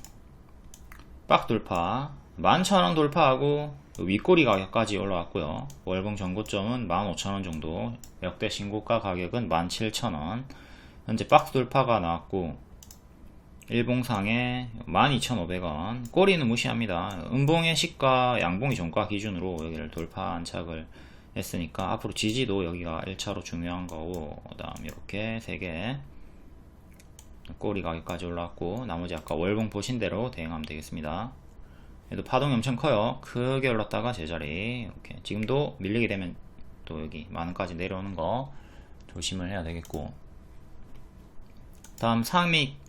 빡 돌파 11,000원 돌파하고 윗꼬리 가격까지 올라왔고요. 월봉 전고점은 15,000원 정도, 역대 신고가 가격은 17,000원. 현재 박스 돌파가 나왔고 일봉상에 12,500원. 꼬리는 무시합니다. 음봉의 시가, 양봉의 종가 기준으로 여기를 돌파 안착을 했으니까 앞으로 지지도 여기가 1차로 중요한 거고, 그 다음 이렇게 3개 꼬리 가격까지 올라왔고, 나머지 아까 월봉 보신 대로 대응하면 되겠습니다. 얘도 파동이 엄청 커요. 크게 올랐다가 제자리 이렇게. 지금도 밀리게 되면 또 여기 만원까지 내려오는 거 조심을 해야 되겠고, 다음 삼익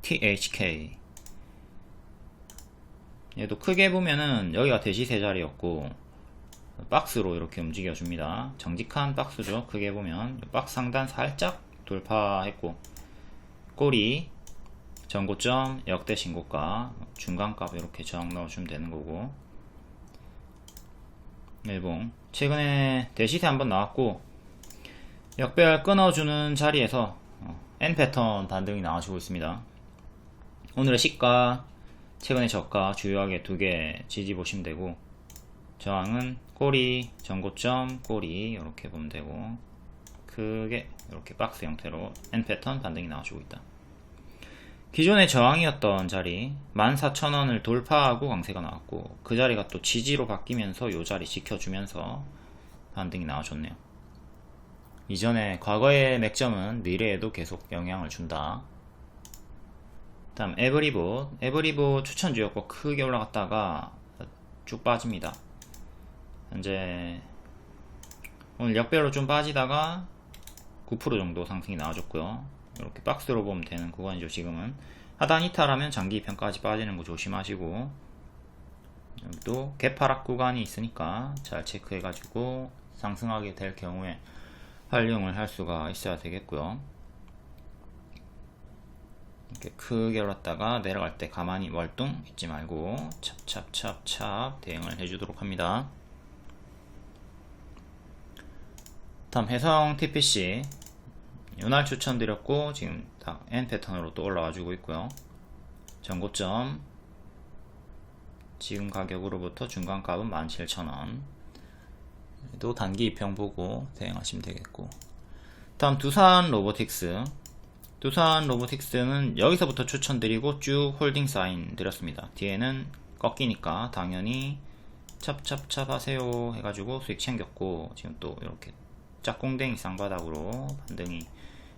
THK 얘도 크게 보면은 여기가 대시세 자리였고 박스로 이렇게 움직여 줍니다. 정직한 박스죠. 크게 보면 박스 상단 살짝 돌파했고, 꼬리 전고점 역대 신고가 중간값 이렇게 저항 넣어주면 되는 거고, 일봉 최근에 대시세 한번 나왔고 역배열 끊어주는 자리에서 N 패턴 반등이 나와주고 있습니다. 오늘의 시가, 최근의 저가 주요하게 2개 지지 보시면 되고, 저항은 꼬리 전고점 꼬리 이렇게 보면 되고, 크게 이렇게 박스 형태로 N 패턴 반등이 나와주고 있다. 기존의 저항이었던 자리 14,000원을 돌파하고 강세가 나왔고, 그 자리가 또 지지로 바뀌면서 이 자리 지켜주면서 반등이 나와줬네요. 이전에 과거의 맥점은 미래에도 계속 영향을 준다. 다음 에브리봇 추천주였고 크게 올라갔다가 쭉 빠집니다. 현재 오늘 역별로 좀 빠지다가 9% 정도 상승이 나와줬고요. 이렇게 박스로 보면 되는 구간이죠. 지금은 하단 이탈하면 장기 입현까지 빠지는 거 조심하시고, 또 개파락 구간이 있으니까 잘 체크해 가지고 상승하게 될 경우에 활용을 할 수가 있어야 되겠고요. 이렇게 크게 올랐다가 내려갈 때 가만히 멀뚱 있지 말고 찹찹찹찹 대응을 해주도록 합니다. 다음 해성 TPC 요날 추천드렸고 지금 다 N 패턴으로 또 올라와주고 있고요. 전고점 지금 가격으로부터 중간값은 17,000원. 또 단기 입형 보고 대응하시면 되겠고, 다음 두산 로보틱스는 여기서부터 추천드리고 쭉 홀딩 사인 드렸습니다. 뒤에는 꺾이니까 당연히 찹찹찹 하세요 해가지고 수익 챙겼고, 지금 또 이렇게 짝꿍댕이 쌍바닥으로 반등이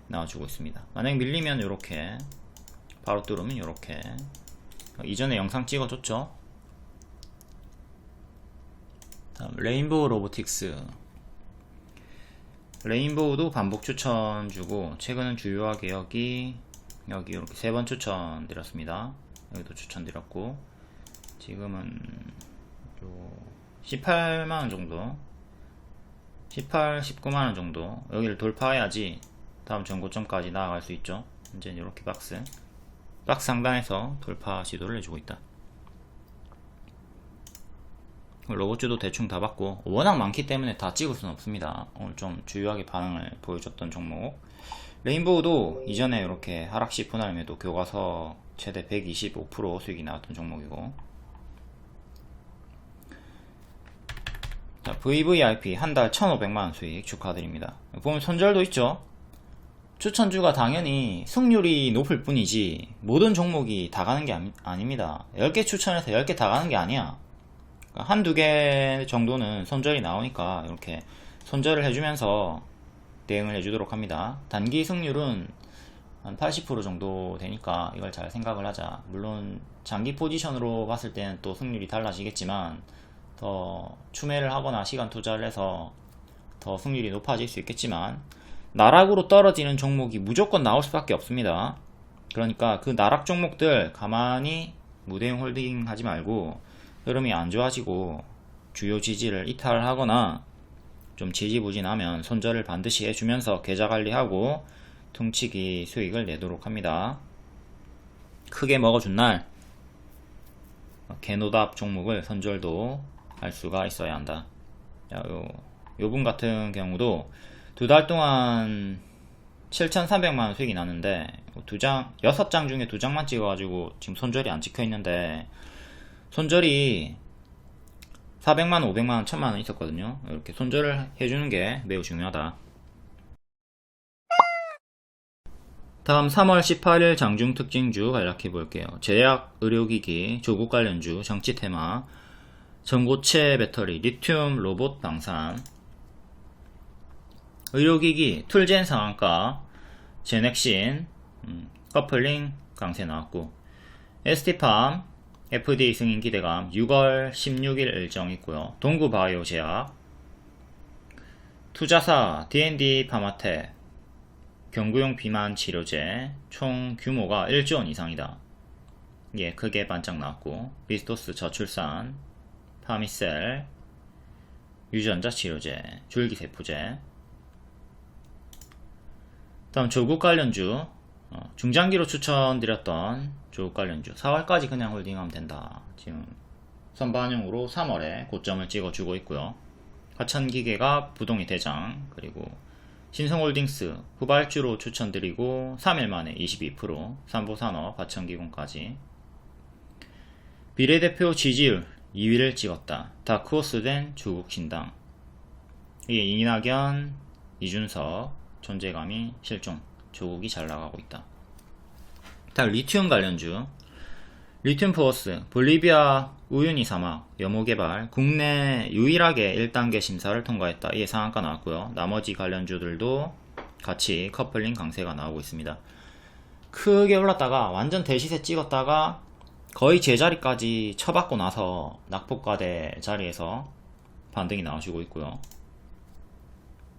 나와주고 있습니다. 만약에 밀리면 이렇게 바로 뚫으면 이렇게, 이전에 영상 찍어줬죠. 다음 레인보우 로보틱스, 레인보우도 반복 추천 주고 최근은 주요하게 여기 이렇게 3번 추천 드렸습니다. 여기도 추천 드렸고 지금은 18만원 정도, 18, 19만원 정도 여기를 돌파해야지 다음 전고점까지 나아갈 수 있죠. 이제 이렇게 박스 상단에서 돌파 시도를 해주고 있다. 로봇주도 대충 다 봤고, 워낙 많기 때문에 다 찍을 수는 없습니다. 오늘 좀 주요하게 반응을 보여줬던 종목. 레인보우도 이전에 이렇게 하락시 분할 매도 교과서 최대 125% 수익이 나왔던 종목이고, 자, VVIP 한 달 1,500만원 수익 축하드립니다. 보면 손절도 있죠. 추천주가 당연히 승률이 높을 뿐이지 모든 종목이 다 가는 게 아닙니다. 10개 추천해서 10개 다 가는 게 아니야. 한두 개 정도는 손절이 나오니까 이렇게 손절을 해주면서 대응을 해주도록 합니다. 단기 승률은 한 80% 정도 되니까 이걸 잘 생각을 하자. 물론 장기 포지션으로 봤을 때는 또 승률이 달라지겠지만 더 추매를 하거나 시간 투자를 해서 더 승률이 높아질 수 있겠지만, 나락으로 떨어지는 종목이 무조건 나올 수밖에 없습니다. 그러니까 그 나락 종목들 가만히 무대응 홀딩 하지 말고, 흐름이 안 좋아지고 주요 지지를 이탈하거나 좀 지지부진하면 손절을 반드시 해주면서 계좌 관리하고 퉁치기 수익을 내도록 합니다. 크게 먹어준 날 개노답 종목을 선절도 할 수가 있어야 한다. 요분 같은 경우도 두 달 동안 7,300만원 수익이 나는데 6장 중에 2장만 찍어가지고 지금 손절이 안 찍혀 있는데, 손절이 400만원, 500만원, 1000만원 있었거든요. 이렇게 손절을 해주는 게 매우 중요하다. 다음 3월 18일 장중 특징주 간략해 볼게요. 제약, 의료기기, 조국 관련주, 정치 테마, 전고체 배터리, 리튬, 로봇, 방산. 의료기기, 툴젠 상한가, 제넥신, 커플링 강세 나왔고, ST팜, FDA 승인 기대감 6월 16일 일정 있고요. 동구바이오 제약, 투자사 D&D 파마텍, 경구용 비만 치료제 총 규모가 1조원 이상이다. 예, 크게 반짝 나왔고, 비스토스 저출산, 파미셀, 유전자 치료제, 줄기세포제. 다음 조국 관련주, 중장기로 추천드렸던 조국 관련주 4월까지 그냥 홀딩하면 된다. 지금 선반영으로 3월에 고점을 찍어주고 있고요. 화천기계가 부동의 대장, 그리고 신성홀딩스 후발주로 추천드리고 3일 만에 22%, 삼보산업, 화천기공까지. 비례대표 지지율 2위를 찍었다. 다크호스된 조국신당. 이게 이낙연, 이준석, 존재감이 실종, 조국이 잘 나가고 있다. 다음 리튬 관련주, 리튬 포어스, 볼리비아 우유니 사막, 염호 개발, 국내 유일하게 1단계 심사를 통과했다. 이에 상한가 나왔고요. 나머지 관련주들도 같이 커플링 강세가 나오고 있습니다. 크게 올랐다가 완전 대시세 찍었다가 거의 제자리까지 쳐받고 나서 낙폭과대 자리에서 반등이 나와주고 있고요.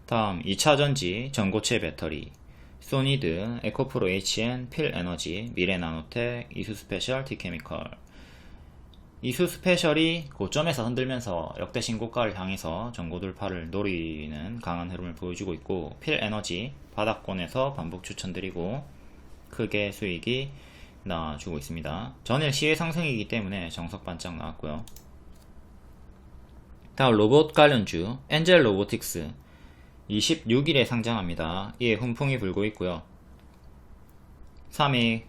다음 2차전지, 전고체 배터리, 소니드, 에코프로 HN, 필에너지, 미래나노텍, 이수스페셜, 티케미컬. 이수스페셜이 고점에서 흔들면서 역대 신고가를 향해서 전고 돌파를 노리는 강한 흐름을 보여주고 있고, 필에너지 바닥권에서 반복 추천드리고 크게 수익이 나와주고 있습니다. 전일 시의 상승이기 때문에 정석 반짝 나왔고요. 다음 로봇 관련주, 엔젤 로보틱스 26일에 상장합니다. 이에 훈풍이 불고 있고요. 3위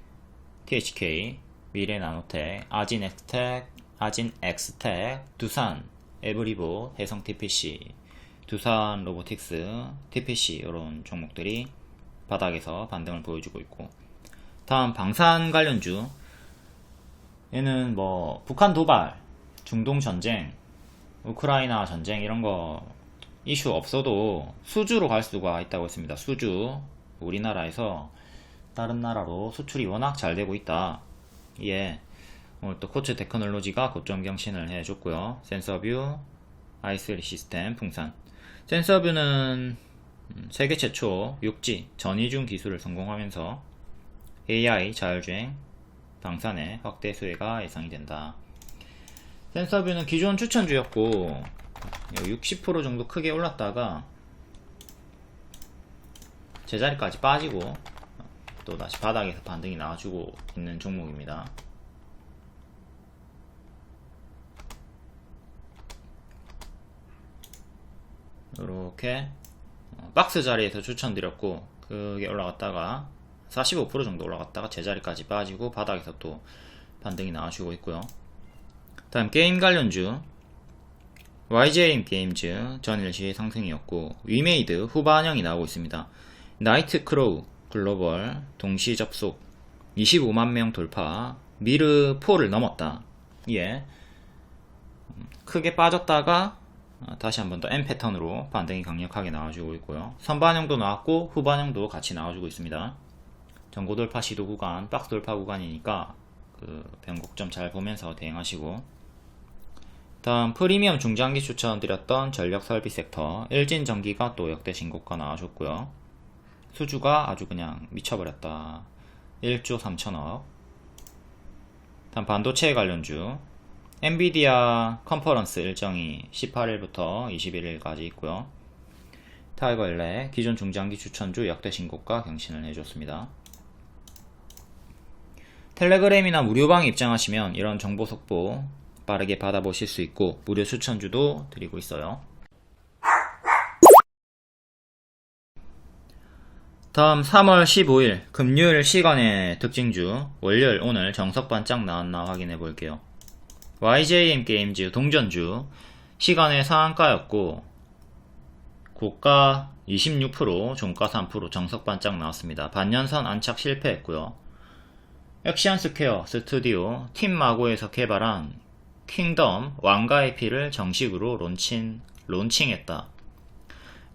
THK, 미래나노텍, 아진엑스텍, 두산, 에브리보, 해성 TPC, 두산 로보틱스, TPC 이런 종목들이 바닥에서 반등을 보여주고 있고, 다음 방산 관련주, 얘는 뭐 북한 도발, 중동 전쟁, 우크라이나 전쟁 이런 거 이슈 없어도 수주로 갈 수가 있다고 했습니다. 수주, 우리나라에서 다른 나라로 수출이 워낙 잘 되고 있다. 예, 오늘 또 코츠 테크놀로지가 고점 경신을 해줬고요. 센서뷰, i3 시스템, 풍산. 센서뷰는 세계 최초 6G 전이중 기술을 성공하면서 AI 자율주행 방산의 확대 수혜가 예상이 된다. 센서뷰는 기존 추천주였고 60% 정도 크게 올랐다가 제자리까지 빠지고 또 다시 바닥에서 반등이 나와주고 있는 종목입니다. 이렇게 박스 자리에서 추천드렸고 크게 올라갔다가 45% 정도 올라갔다가 제자리까지 빠지고 바닥에서 또 반등이 나와주고 있고요. 다음 게임 관련주, YJ 게임즈 전일 시의 상승이었고, 위메이드 후반형이 나오고 있습니다. 나이트크로우 글로벌 동시 접속 25만명 돌파, 미르4를 넘었다. 예, 크게 빠졌다가 다시 한번 더 M 패턴으로 반등이 강력하게 나와주고 있고요. 선반형도 나왔고 후반형도 같이 나와주고 있습니다. 전고 돌파 시도 구간, 박스 돌파 구간이니까 그 변곡점 잘 보면서 대응하시고, 다음 프리미엄 중장기 추천드렸던 전력 설비 섹터, 일진전기가 또 역대 신고가 나와줬고요. 수주가 아주 그냥 미쳐버렸다. 1조 3천억. 다음 반도체 관련주, 엔비디아 컨퍼런스 일정이 18일부터 21일까지 있고요. 타이거일레 기존 중장기 추천주 역대 신고가 경신을 해줬습니다. 텔레그램이나 무료방에 입장하시면 이런 정보 속보 빠르게 받아보실 수 있고 무료 추천주도 드리고 있어요. 다음 3월 15일 금요일 시간의 특징주 월요일 오늘 정석 반짝 나왔나 확인해 볼게요. YJM 게임즈 동전주 시간의 상한가였고 고가 26%, 종가 3% 정석 반짝 나왔습니다. 반년선 안착 실패했고요. 액션 스퀘어 스튜디오 팀마고에서 개발한 킹덤 왕가의 피를 정식으로 론칭했다.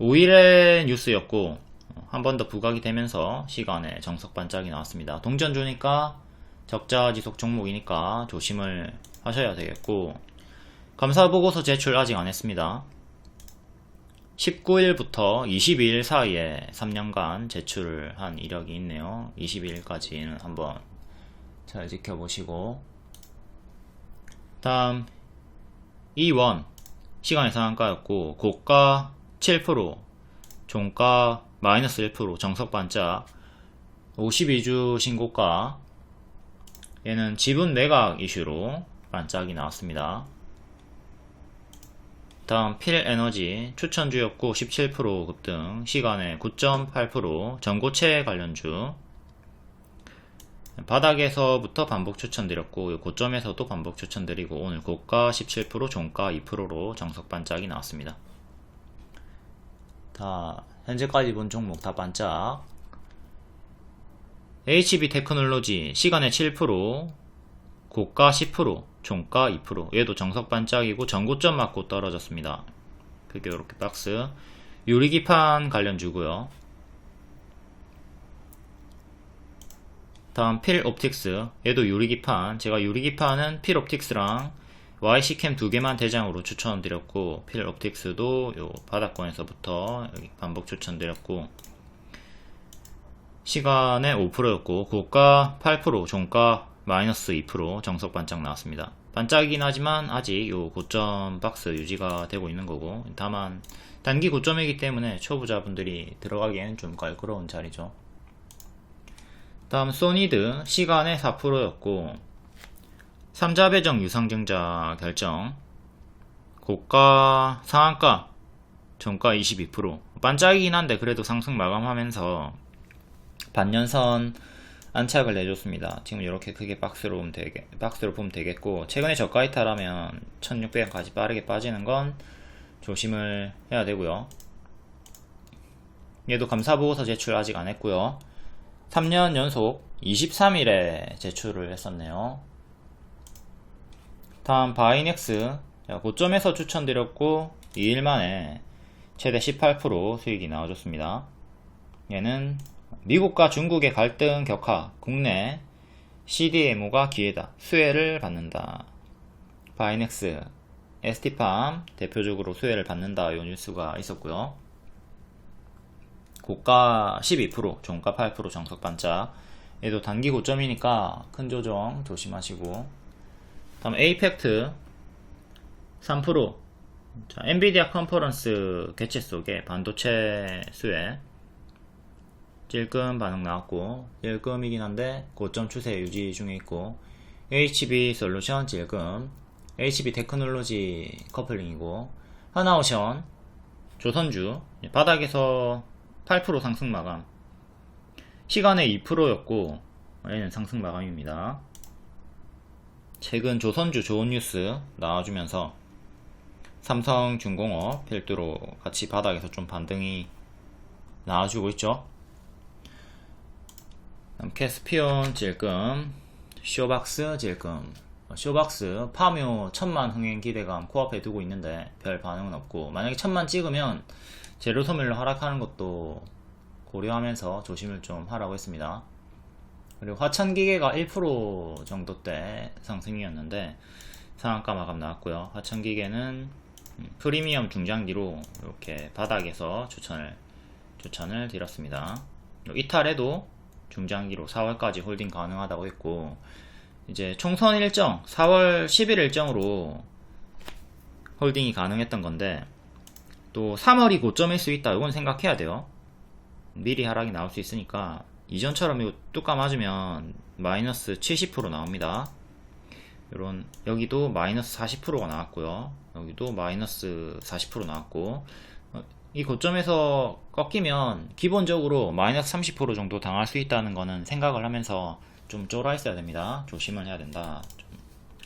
5일의 뉴스였고 한 번 더 부각이 되면서 시간에 정석 반짝이 나왔습니다. 동전주니까 적자 지속 종목이니까 조심을 하셔야 되겠고 감사보고서 제출 아직 안 했습니다. 19일부터 22일 사이에 3년간 제출을 한 이력이 있네요. 22일까지는 한번 잘 지켜보시고 다음 E1 시간의 상한가였고 고가 7%, 종가 마이너스 1% 정석 반짝 52주 신고가 얘는 지분 매각 이슈로 반짝이 나왔습니다. 다음 필에너지 추천주였고 17% 급등 시간에 9.8% 전고체 관련주 바닥에서부터 반복 추천드렸고 고점에서도 반복 추천드리고 오늘 고가 17% 종가 2%로 정석 반짝이 나왔습니다. 다 현재까지 본 종목 다 반짝. HB 테크놀로지 시간에 7% 고가 10% 종가 2% 얘도 정석 반짝이고 전고점 맞고 떨어졌습니다. 그게 이렇게 박스 유리기판 관련주고요. 다음 필옵틱스 얘도 유리기판 제가 유리기판은 필옵틱스랑 YC캠 두 개만 대장으로 추천드렸고 필옵틱스도 요 바닥권에서부터 여기 반복 추천드렸고 시간에 5%였고 고가 8% 종가 마이너스 2% 정석 반짝 나왔습니다. 반짝이긴 하지만 아직 요 고점 박스 유지가 되고 있는 거고 다만 단기 고점이기 때문에 초보자분들이 들어가기에는 좀 껄끄러운 자리죠. 다음 소니드 시간에 4%였고 3자 배정 유상증자 결정 고가 상한가 종가 22% 반짝이긴 한데 그래도 상승 마감하면서 반년선 안착을 내줬습니다. 지금 이렇게 크게 박스로 보면 되겠고 최근에 저가 이탈하면 1600원까지 빠르게 빠지는 건 조심을 해야 되고요. 얘도 감사보고서 제출 아직 안 했고요. 3년 연속 23일에 제출을 했었네요. 다음 바이넥스 고점에서 추천드렸고 2일 만에 최대 18% 수익이 나와줬습니다. 얘는 미국과 중국의 갈등 격화 국내 CDMO가 기회다 수혜를 받는다. 바이넥스 ST팜 대표적으로 수혜를 받는다 이 뉴스가 있었고요. 고가 12% 종가 8% 정석 반짝 얘도 단기 고점이니까 큰 조정 조심하시고 다음 에이펙트 3% 자, 엔비디아 컨퍼런스 개최 속에 반도체 수혜 찔끔 반응 나왔고 찔끔이긴 한데 고점 추세 유지 중에 있고 HB 솔루션 찔끔 HB 테크놀로지 커플링이고 하나오션 조선주 바닥에서 8% 상승 마감 시간에 2%였고 얘는 상승 마감입니다. 최근 조선주 좋은 뉴스 나와주면서 삼성중공업 별도로 같이 바닥에서 좀 반등이 나와주고 있죠. 캐스피온 찔끔 쇼박스 찔끔 쇼박스 파묘 1000만 흥행 기대감 코앞에 두고 있는데 별 반응은 없고 만약에 1000만 찍으면 제로소멸로 하락하는 것도 고려하면서 조심을 좀 하라고 했습니다. 그리고 화천기계가 1% 정도 대 상승이었는데 상한가 마감 나왔고요. 화천기계는 프리미엄 중장기로 이렇게 바닥에서 추천을 드렸습니다. 이탈해도 중장기로 4월까지 홀딩 가능하다고 했고 이제 총선 일정 4월 10일 일정으로 홀딩이 가능했던 건데 또 3월이 고점일 수 있다. 이건 생각해야 돼요. 미리 하락이 나올 수 있으니까 이전처럼 이거 뚜까 맞으면 마이너스 70% 나옵니다. 요런 여기도 마이너스 40%가 나왔고요. 여기도 마이너스 40% 나왔고, 이 고점에서 꺾이면 기본적으로 마이너스 30% 정도 당할 수 있다는 거는 생각을 하면서 좀 쫄아 있어야 됩니다. 조심을 해야 된다. 좀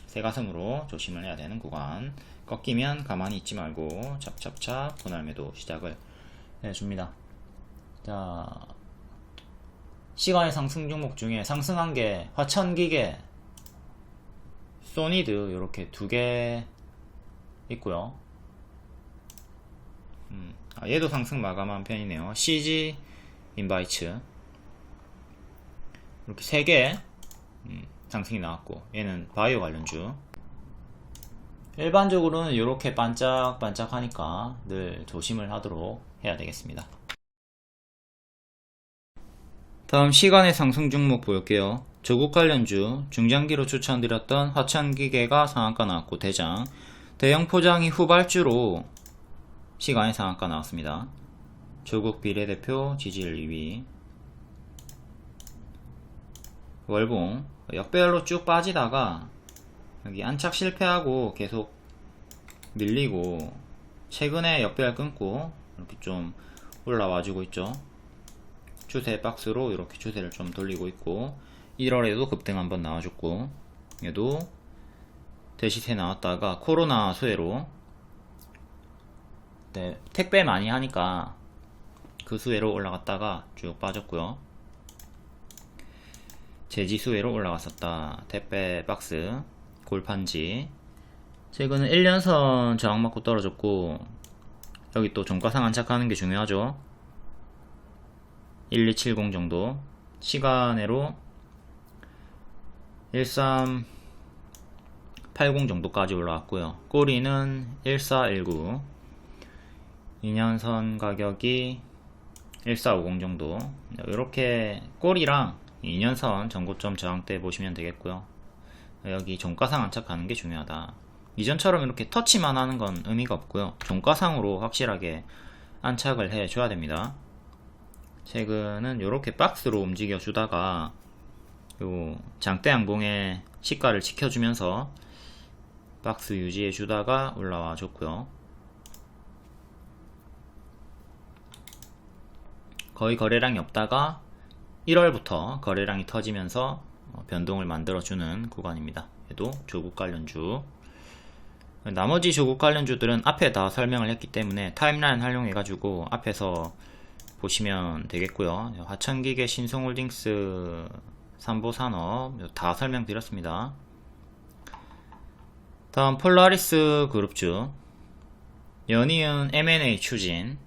새가슴으로 조심을 해야 되는 구간. 꺾이면 가만히 있지 말고 찹찹찹 분할 매도 시작을 해줍니다. 자, 시간의 상승 종목 중에 상승한 게 화천기계, 소니드 이렇게 두 개 있고요. 얘도 상승 마감한 편이네요. CG 인바이츠 이렇게 세 개 상승이 나왔고, 얘는 바이오 관련주. 일반적으로는 이렇게 반짝반짝 하니까 늘 조심을 하도록 해야 되겠습니다. 다음 시간의 상승 종목 볼게요. 조국 관련주 중장기로 추천드렸던 화천기계가 상한가 나왔고, 대형 포장이 후발주로 시간의 상한가 나왔습니다. 조국 비례대표 지지율 2위. 월봉 역배열로 쭉 빠지다가 여기 안착 실패하고 계속 밀리고, 최근에 역배열 끊고 이렇게 좀 올라와주고 있죠. 추세 박스로 이렇게 추세를 좀 돌리고 있고, 1월에도 급등 한번 나와줬고, 얘도 대시세 나왔다가 코로나 수혜로 택배 많이 하니까 그 수혜로 올라갔다가 쭉 빠졌고요. 제지 수혜로 올라갔었다. 택배 박스 골판지. 최근은 1년선 저항 맞고 떨어졌고, 여기 또 종가상 안착하는 게 중요하죠. 1270 정도 시간으로 1380 정도까지 올라왔고요. 꼬리는 1419, 2년선 가격이 1450 정도. 이렇게 꼬리랑 2년선 전고점 저항대 보시면 되겠고요. 여기 종가상 안착하는 게 중요하다. 이전처럼 이렇게 터치만 하는 건 의미가 없고요. 종가상으로 확실하게 안착을 해줘야 됩니다. 최근은 이렇게 박스로 움직여 주다가 요 장대 양봉의 시가를 지켜주면서 박스 유지해 주다가 올라와 줬고요. 거의 거래량이 없다가 1월부터 거래량이 터지면서 변동을 만들어주는 구간입니다. 얘도 조국 관련주. 나머지 조국 관련주들은 앞에 다 설명을 했기 때문에 타임라인 활용해가지고 앞에서 보시면 되겠고요. 화천기계, 신성홀딩스, 삼보산업 다 설명드렸습니다. 다음 폴라리스 그룹주. 연이은 M&A 추진.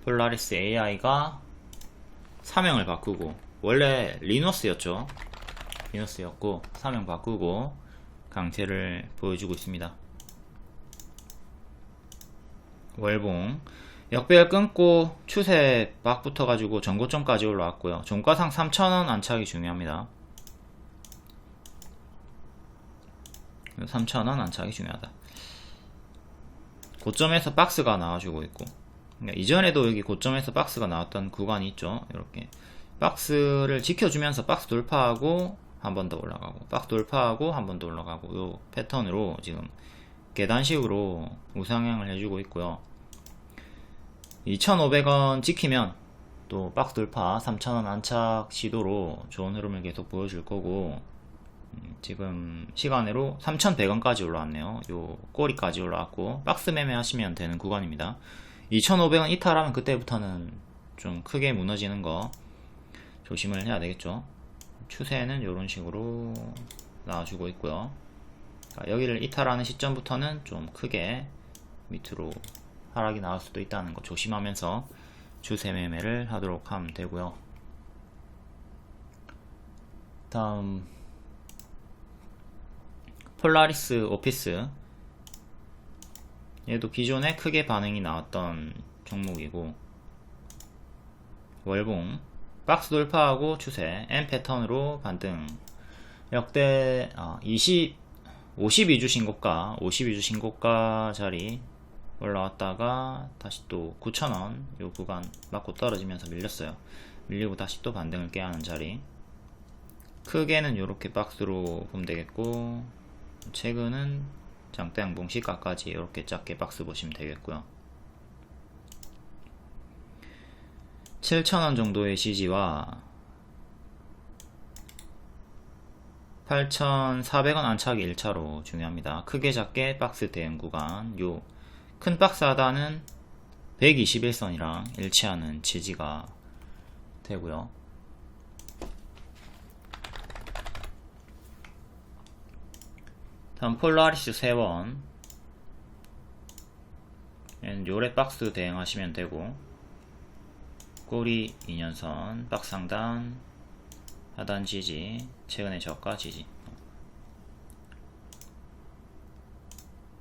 폴라리스 AI가 사명을 바꾸고, 원래 리노스였죠. 리노스였고 사명 바꾸고 강세를 보여주고 있습니다. 월봉 역배열 끊고 추세 막 붙어가지고 전고점까지 올라왔고요. 종가상 3,000원 안착이 중요합니다. 3,000원 안착이 중요하다. 고점에서 박스가 나와주고 있고, 그러니까 이전에도 여기 고점에서 박스가 나왔던 구간이 있죠. 이렇게 박스를 지켜주면서 박스 돌파하고 한 번 더 올라가고, 박스 돌파하고 한 번 더 올라가고, 요 패턴으로 지금 계단식으로 우상향을 해주고 있고요. 2,500원 지키면 또 박스 돌파 3,000원 안착 시도로 좋은 흐름을 계속 보여줄 거고, 지금 시간으로 3,100원까지 올라왔네요. 요 꼬리까지 올라왔고, 박스 매매 하시면 되는 구간입니다. 2,500원 이탈하면 그때부터는 좀 크게 무너지는 거 조심을 해야 되겠죠. 추세는 이런 식으로 나와주고 있고요. 여기를 이탈하는 시점부터는 좀 크게 밑으로 하락이 나올 수도 있다는 거 조심하면서 추세 매매를 하도록 하면 되고요. 다음 폴라리스 오피스. 얘도 기존에 크게 반응이 나왔던 종목이고, 월봉 박스 돌파하고 추세 M 패턴으로 반등. 역대 52주 신고가 자리 올라왔다가 다시 또 9,000원 요 구간 맞고 떨어지면서 밀렸어요. 밀리고 다시 또 반등을 깨야 하는 자리. 크게는 요렇게 박스로 보면 되겠고, 최근은 장대 양봉 시가까지 이렇게 작게 박스 보시면 되겠고요. 7,000원 정도의 지지와 8,400원 안착이 1차로 중요합니다. 크게 작게 박스 대응 구간, 요 큰 박스 하단은 121선이랑 일치하는 지지가 되고요. 다음 폴라리스 세원, 요래 박스 대응하시면 되고, 꼬리 2년선, 박스 상단, 하단 지지, 최근의 저가 지지.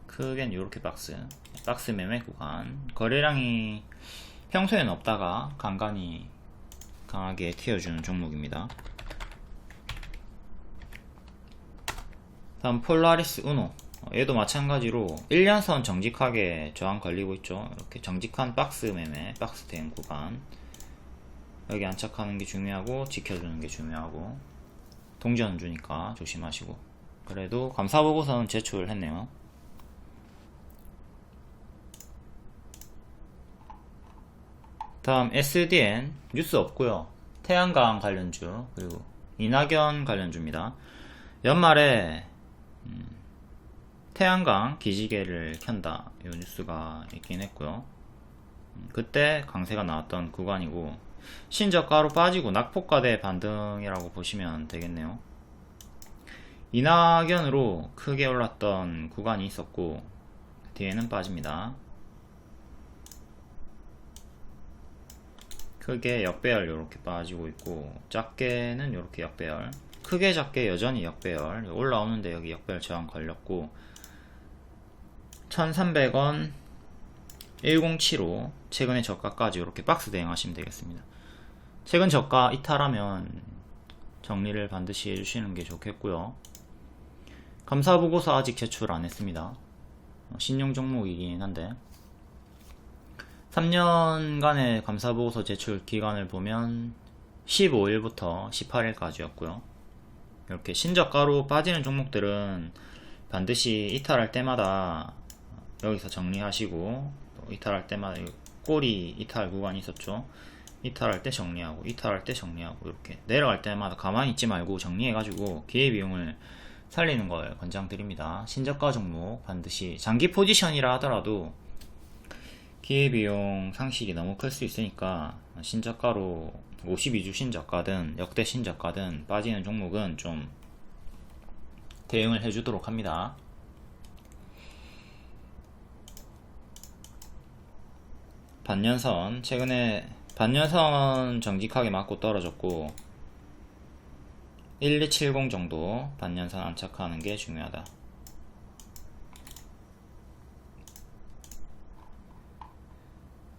크게는 요렇게 박스 매매 구간. 거래량이 평소에는 없다가 간간히 강하게 튀어주는 종목입니다. 다음 폴라리스 우노, 얘도 마찬가지로 1년선 정직하게 저항 걸리고 있죠. 이렇게 정직한 박스 매매, 박스 대응 구간, 여기 안착하는 게 중요하고 지켜주는 게 중요하고, 동전 주니까 조심하시고. 그래도 감사보고서는 제출했네요. 다음 SDN 뉴스 없고요. 태양광 관련주, 그리고 이낙연 관련주입니다. 연말에 태양광 기지개를 켠다 이 뉴스가 있긴 했고요. 그때 강세가 나왔던 구간이고, 신저가로 빠지고 낙폭과대 반등이라고 보시면 되겠네요. 이낙연으로 크게 올랐던 구간이 있었고, 뒤에는 빠집니다. 크게 역배열 이렇게 빠지고 있고, 작게는 이렇게 역배열, 크게 작게 여전히 역배열, 올라오는데 여기 역배열 저항 걸렸고, 1300원 1075 최근의 저가까지 이렇게 박스 대응하시면 되겠습니다. 최근 저가 이탈하면 정리를 반드시 해주시는 게 좋겠고요. 감사보고서 아직 제출 안 했습니다. 신용 종목이긴 한데, 3년간의 감사보고서 제출 기간을 보면 15일부터 18일까지였고요. 이렇게 신저가로 빠지는 종목들은 반드시 이탈할 때마다 여기서 정리하시고, 또 이탈할 때마다 꼬리 이탈 구간이 있었죠. 이탈할 때 정리하고, 이탈할 때 정리하고, 이렇게 내려갈 때마다 가만히 있지 말고 정리해가지고 기회비용을 살리는 걸 권장드립니다. 신저가 종목 반드시 장기 포지션이라 하더라도 기회비용 상식이 너무 클 수 있으니까, 신저가로 52주 신저가든 역대 신저가든 빠지는 종목은 좀 대응을 해주도록 합니다. 반년선, 최근에 반년선 정직하게 맞고 떨어졌고, 1270 정도 반년선 안착하는 게 중요하다.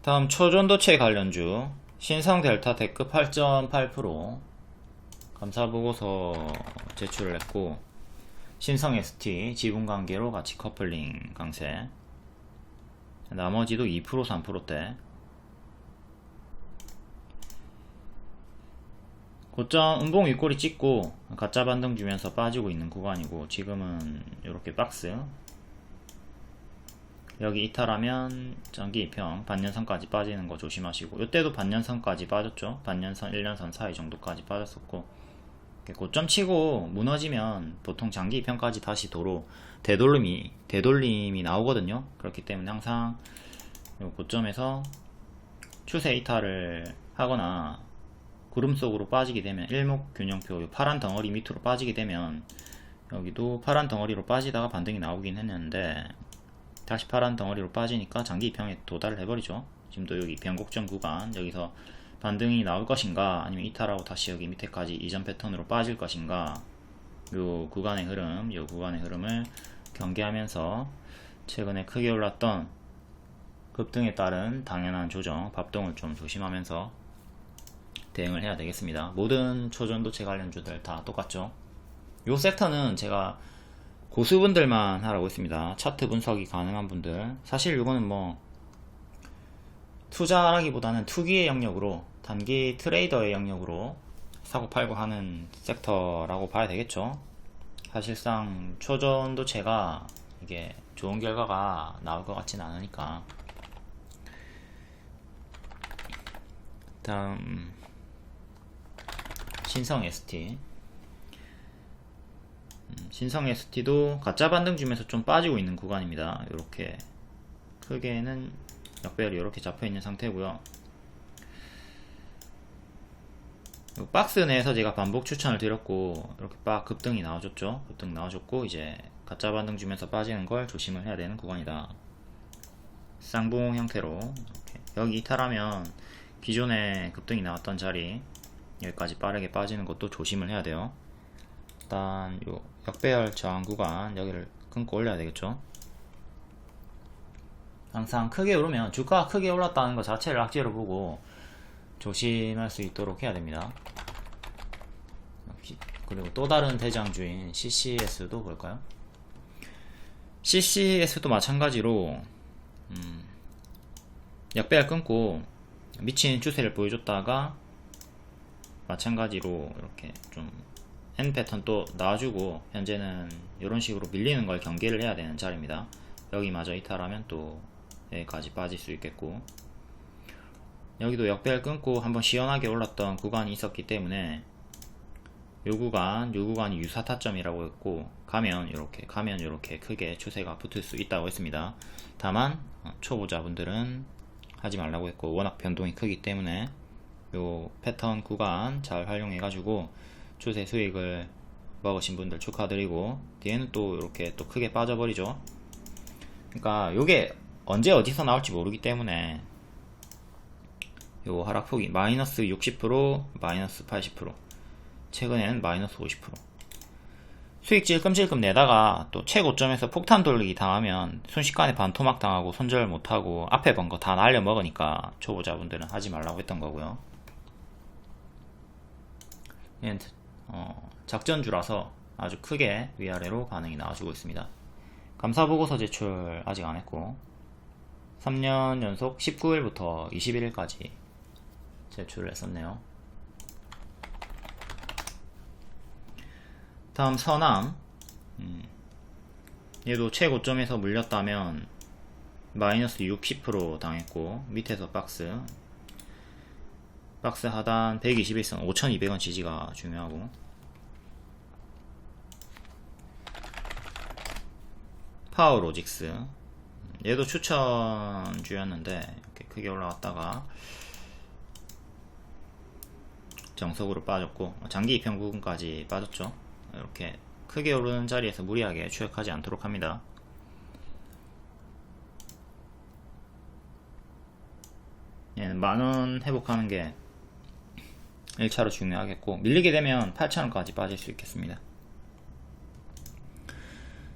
다음 초전도체 관련주, 신성 델타 대급 8.8% 감사보고서 제출을 했고, 신성 ST 지분관계로 같이 커플링 강세, 나머지도 2% 3%대. 고점 음봉 윗꼬리 찍고 가짜 반등 주면서 빠지고 있는 구간이고, 지금은 이렇게 박스, 여기 이탈하면 장기 이평 반년선까지 빠지는 거 조심하시고, 이때도 반년선까지 빠졌죠. 반년선 1년선 사이 정도까지 빠졌었고, 고점 치고 무너지면 보통 장기 이평까지 다시 도로 되돌림이 나오거든요. 그렇기 때문에 항상 요 고점에서 추세 이탈을 하거나 구름 속으로 빠지게 되면, 일목균형표 파란 덩어리 밑으로 빠지게 되면, 여기도 파란 덩어리로 빠지다가 반등이 나오긴 했는데 다시 파란 덩어리로 빠지니까 장기 이평에 도달을 해버리죠. 지금도 여기 변곡점 구간, 여기서 반등이 나올 것인가, 아니면 이탈하고 다시 여기 밑에까지 이전 패턴으로 빠질 것인가, 요 구간의 흐름을 경계하면서 최근에 크게 올랐던 급등에 따른 당연한 조정, 밥동을 좀 조심하면서 대응을 해야 되겠습니다. 모든 초전도체 관련주들 다 똑같죠. 요 섹터는 제가 고수분들만 하라고 했습니다. 차트 분석이 가능한 분들. 사실 이거는 뭐 투자라기보다는 투기의 영역으로, 단기 트레이더의 영역으로 사고 팔고 하는 섹터라고 봐야 되겠죠. 사실상 초전도 제가 이게 좋은 결과가 나올 것 같진 않으니까. 다음 신성 ST. 신성 ST도 가짜 반등 중에서 좀 빠지고 있는 구간입니다. 이렇게 크게는 역배열이 이렇게 잡혀 있는 상태고요. 박스 내에서 제가 반복 추천을 드렸고 이렇게 빡 급등이 나와줬죠. 급등 나와줬고 이제 가짜 반등 주면서 빠지는 걸 조심을 해야 되는 구간이다. 쌍봉 형태로 이렇게. 여기 이탈하면 기존에 급등이 나왔던 자리 여기까지 빠르게 빠지는 것도 조심을 해야 돼요. 일단 요 역배열 저항 구간 여기를 끊고 올려야 되겠죠. 항상 크게 오르면 주가가 크게 올랐다는 것 자체를 악재로 보고 조심할 수 있도록 해야 됩니다. 그리고 또 다른 대장주인 CCS도 볼까요? CCS도 마찬가지로 역배열 끊고 미친 추세를 보여줬다가 마찬가지로 이렇게 좀 N 패턴 또 나와주고 현재는 이런 식으로 밀리는 걸 경계를 해야 되는 자리입니다. 여기마저 이탈하면 또 여기까지 빠질 수 있겠고, 여기도 역배열 끊고 한번 시원하게 올랐던 구간이 있었기 때문에 요 구간이 유사 타점이라고 했고, 가면 이렇게 크게 추세가 붙을 수 있다고 했습니다. 다만 초보자분들은 하지 말라고 했고, 워낙 변동이 크기 때문에 요 패턴 구간 잘 활용해 가지고 추세 수익을 먹으신 분들 축하드리고, 뒤에는 또 이렇게 또 크게 빠져버리죠. 그러니까 요게 언제 어디서 나올지 모르기 때문에 요 하락폭이 마이너스 60%, 마이너스 80%, 최근에는 마이너스 50%. 수익 질끔질끔 내다가 또 최고점에서 폭탄 돌리기 당하면 순식간에 반토막 당하고 손절 못하고 앞에 번 거 다 날려 먹으니까 초보자분들은 하지 말라고 했던 거고요. 얘는 작전주라서 아주 크게 위아래로 반응이 나와주고 있습니다. 감사보고서 제출 아직 안했고 3년 연속 19일부터 21일까지 제출을 했었네요. 다음 서남. 얘도 최고점에서 물렸다면 마이너스 60% 당했고, 밑에서 박스 하단 121선 5200원 지지가 중요하고, 파워로직스 얘도 추천주였는데 이렇게 크게 올라왔다가 정석으로 빠졌고 장기 입형 부분까지 빠졌죠. 이렇게 크게 오르는 자리에서 무리하게 추격하지 않도록 합니다. 얘는 만원 회복하는 게 1차로 중요하겠고, 밀리게 되면 8,000원까지 빠질 수 있겠습니다.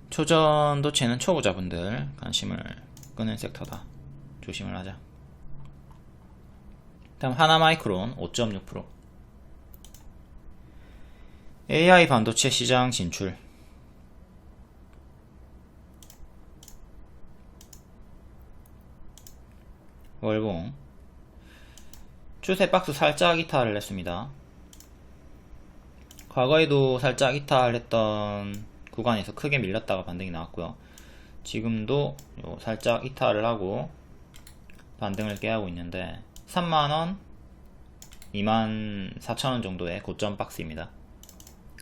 초전도체는 초보자분들 관심을 끄는 섹터다. 조심을 하자. 다음 하나마이크론 5.6%. AI 반도체 시장 진출. 월봉 추세 박스 살짝 이탈을 했습니다. 과거에도 살짝 이탈했던 구간에서 크게 밀렸다가 반등이 나왔고요. 지금도 살짝 이탈을 하고 반등을 깨하고 있는데 3만원, 24,000원 정도의 고점 박스입니다.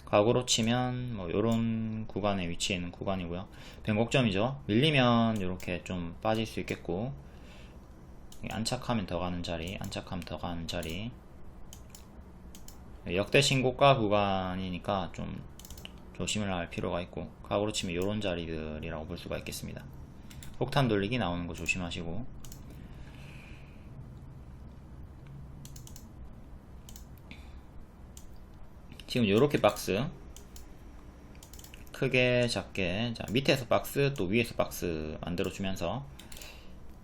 과거로 치면 뭐 요런 구간에 위치해 있는 구간이고요. 변곡점이죠. 밀리면 이렇게 좀 빠질 수 있겠고, 안착하면 더 가는 자리, 역대 신고가 구간이니까 좀 조심을 할 필요가 있고, 과거로 치면 요런 자리들이라고 볼 수가 있겠습니다. 폭탄 돌리기 나오는 거 조심하시고, 지금 요렇게 박스 크게 작게, 자 밑에서 박스 또 위에서 박스 만들어 주면서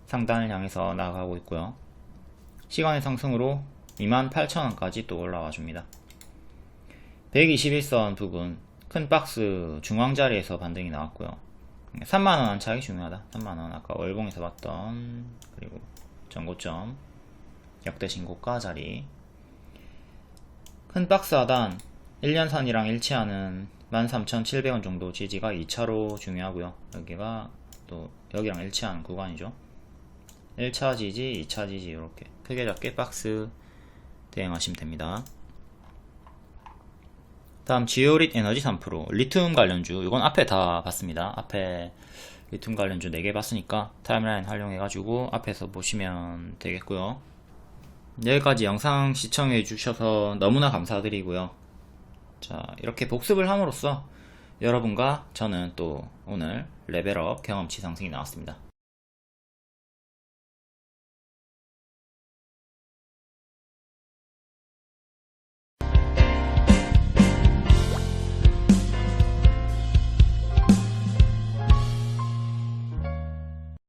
상단을 향해서 나가고 있고요. 시간의 상승으로 28,000원까지 또 올라와 줍니다. 121선 부분 큰 박스 중앙 자리에서 반등이 나왔고요. 3만원 안착이 중요하다. 3만원 아까 월봉에서 봤던, 그리고 전고점 역대 신고가 자리. 큰 박스 하단 1년선이랑 일치하는 13,700원 정도 지지가 2차로 중요하고요. 여기가 또 여기랑 일치하는 구간이죠. 1차 지지, 2차 지지 이렇게 크게 작게 박스 대응하시면 됩니다. 다음 지오릿 에너지 3%, 리튬 관련주. 이건 앞에 다 봤습니다. 앞에 리튬 관련주 4개 봤으니까 타임라인 활용해가지고 앞에서 보시면 되겠고요. 여기까지 영상 시청해 주셔서 너무나 감사드리고요. 자, 이렇게 복습을 함으로써 여러분과 저는 또 오늘 레벨업 경험치 상승이 나왔습니다.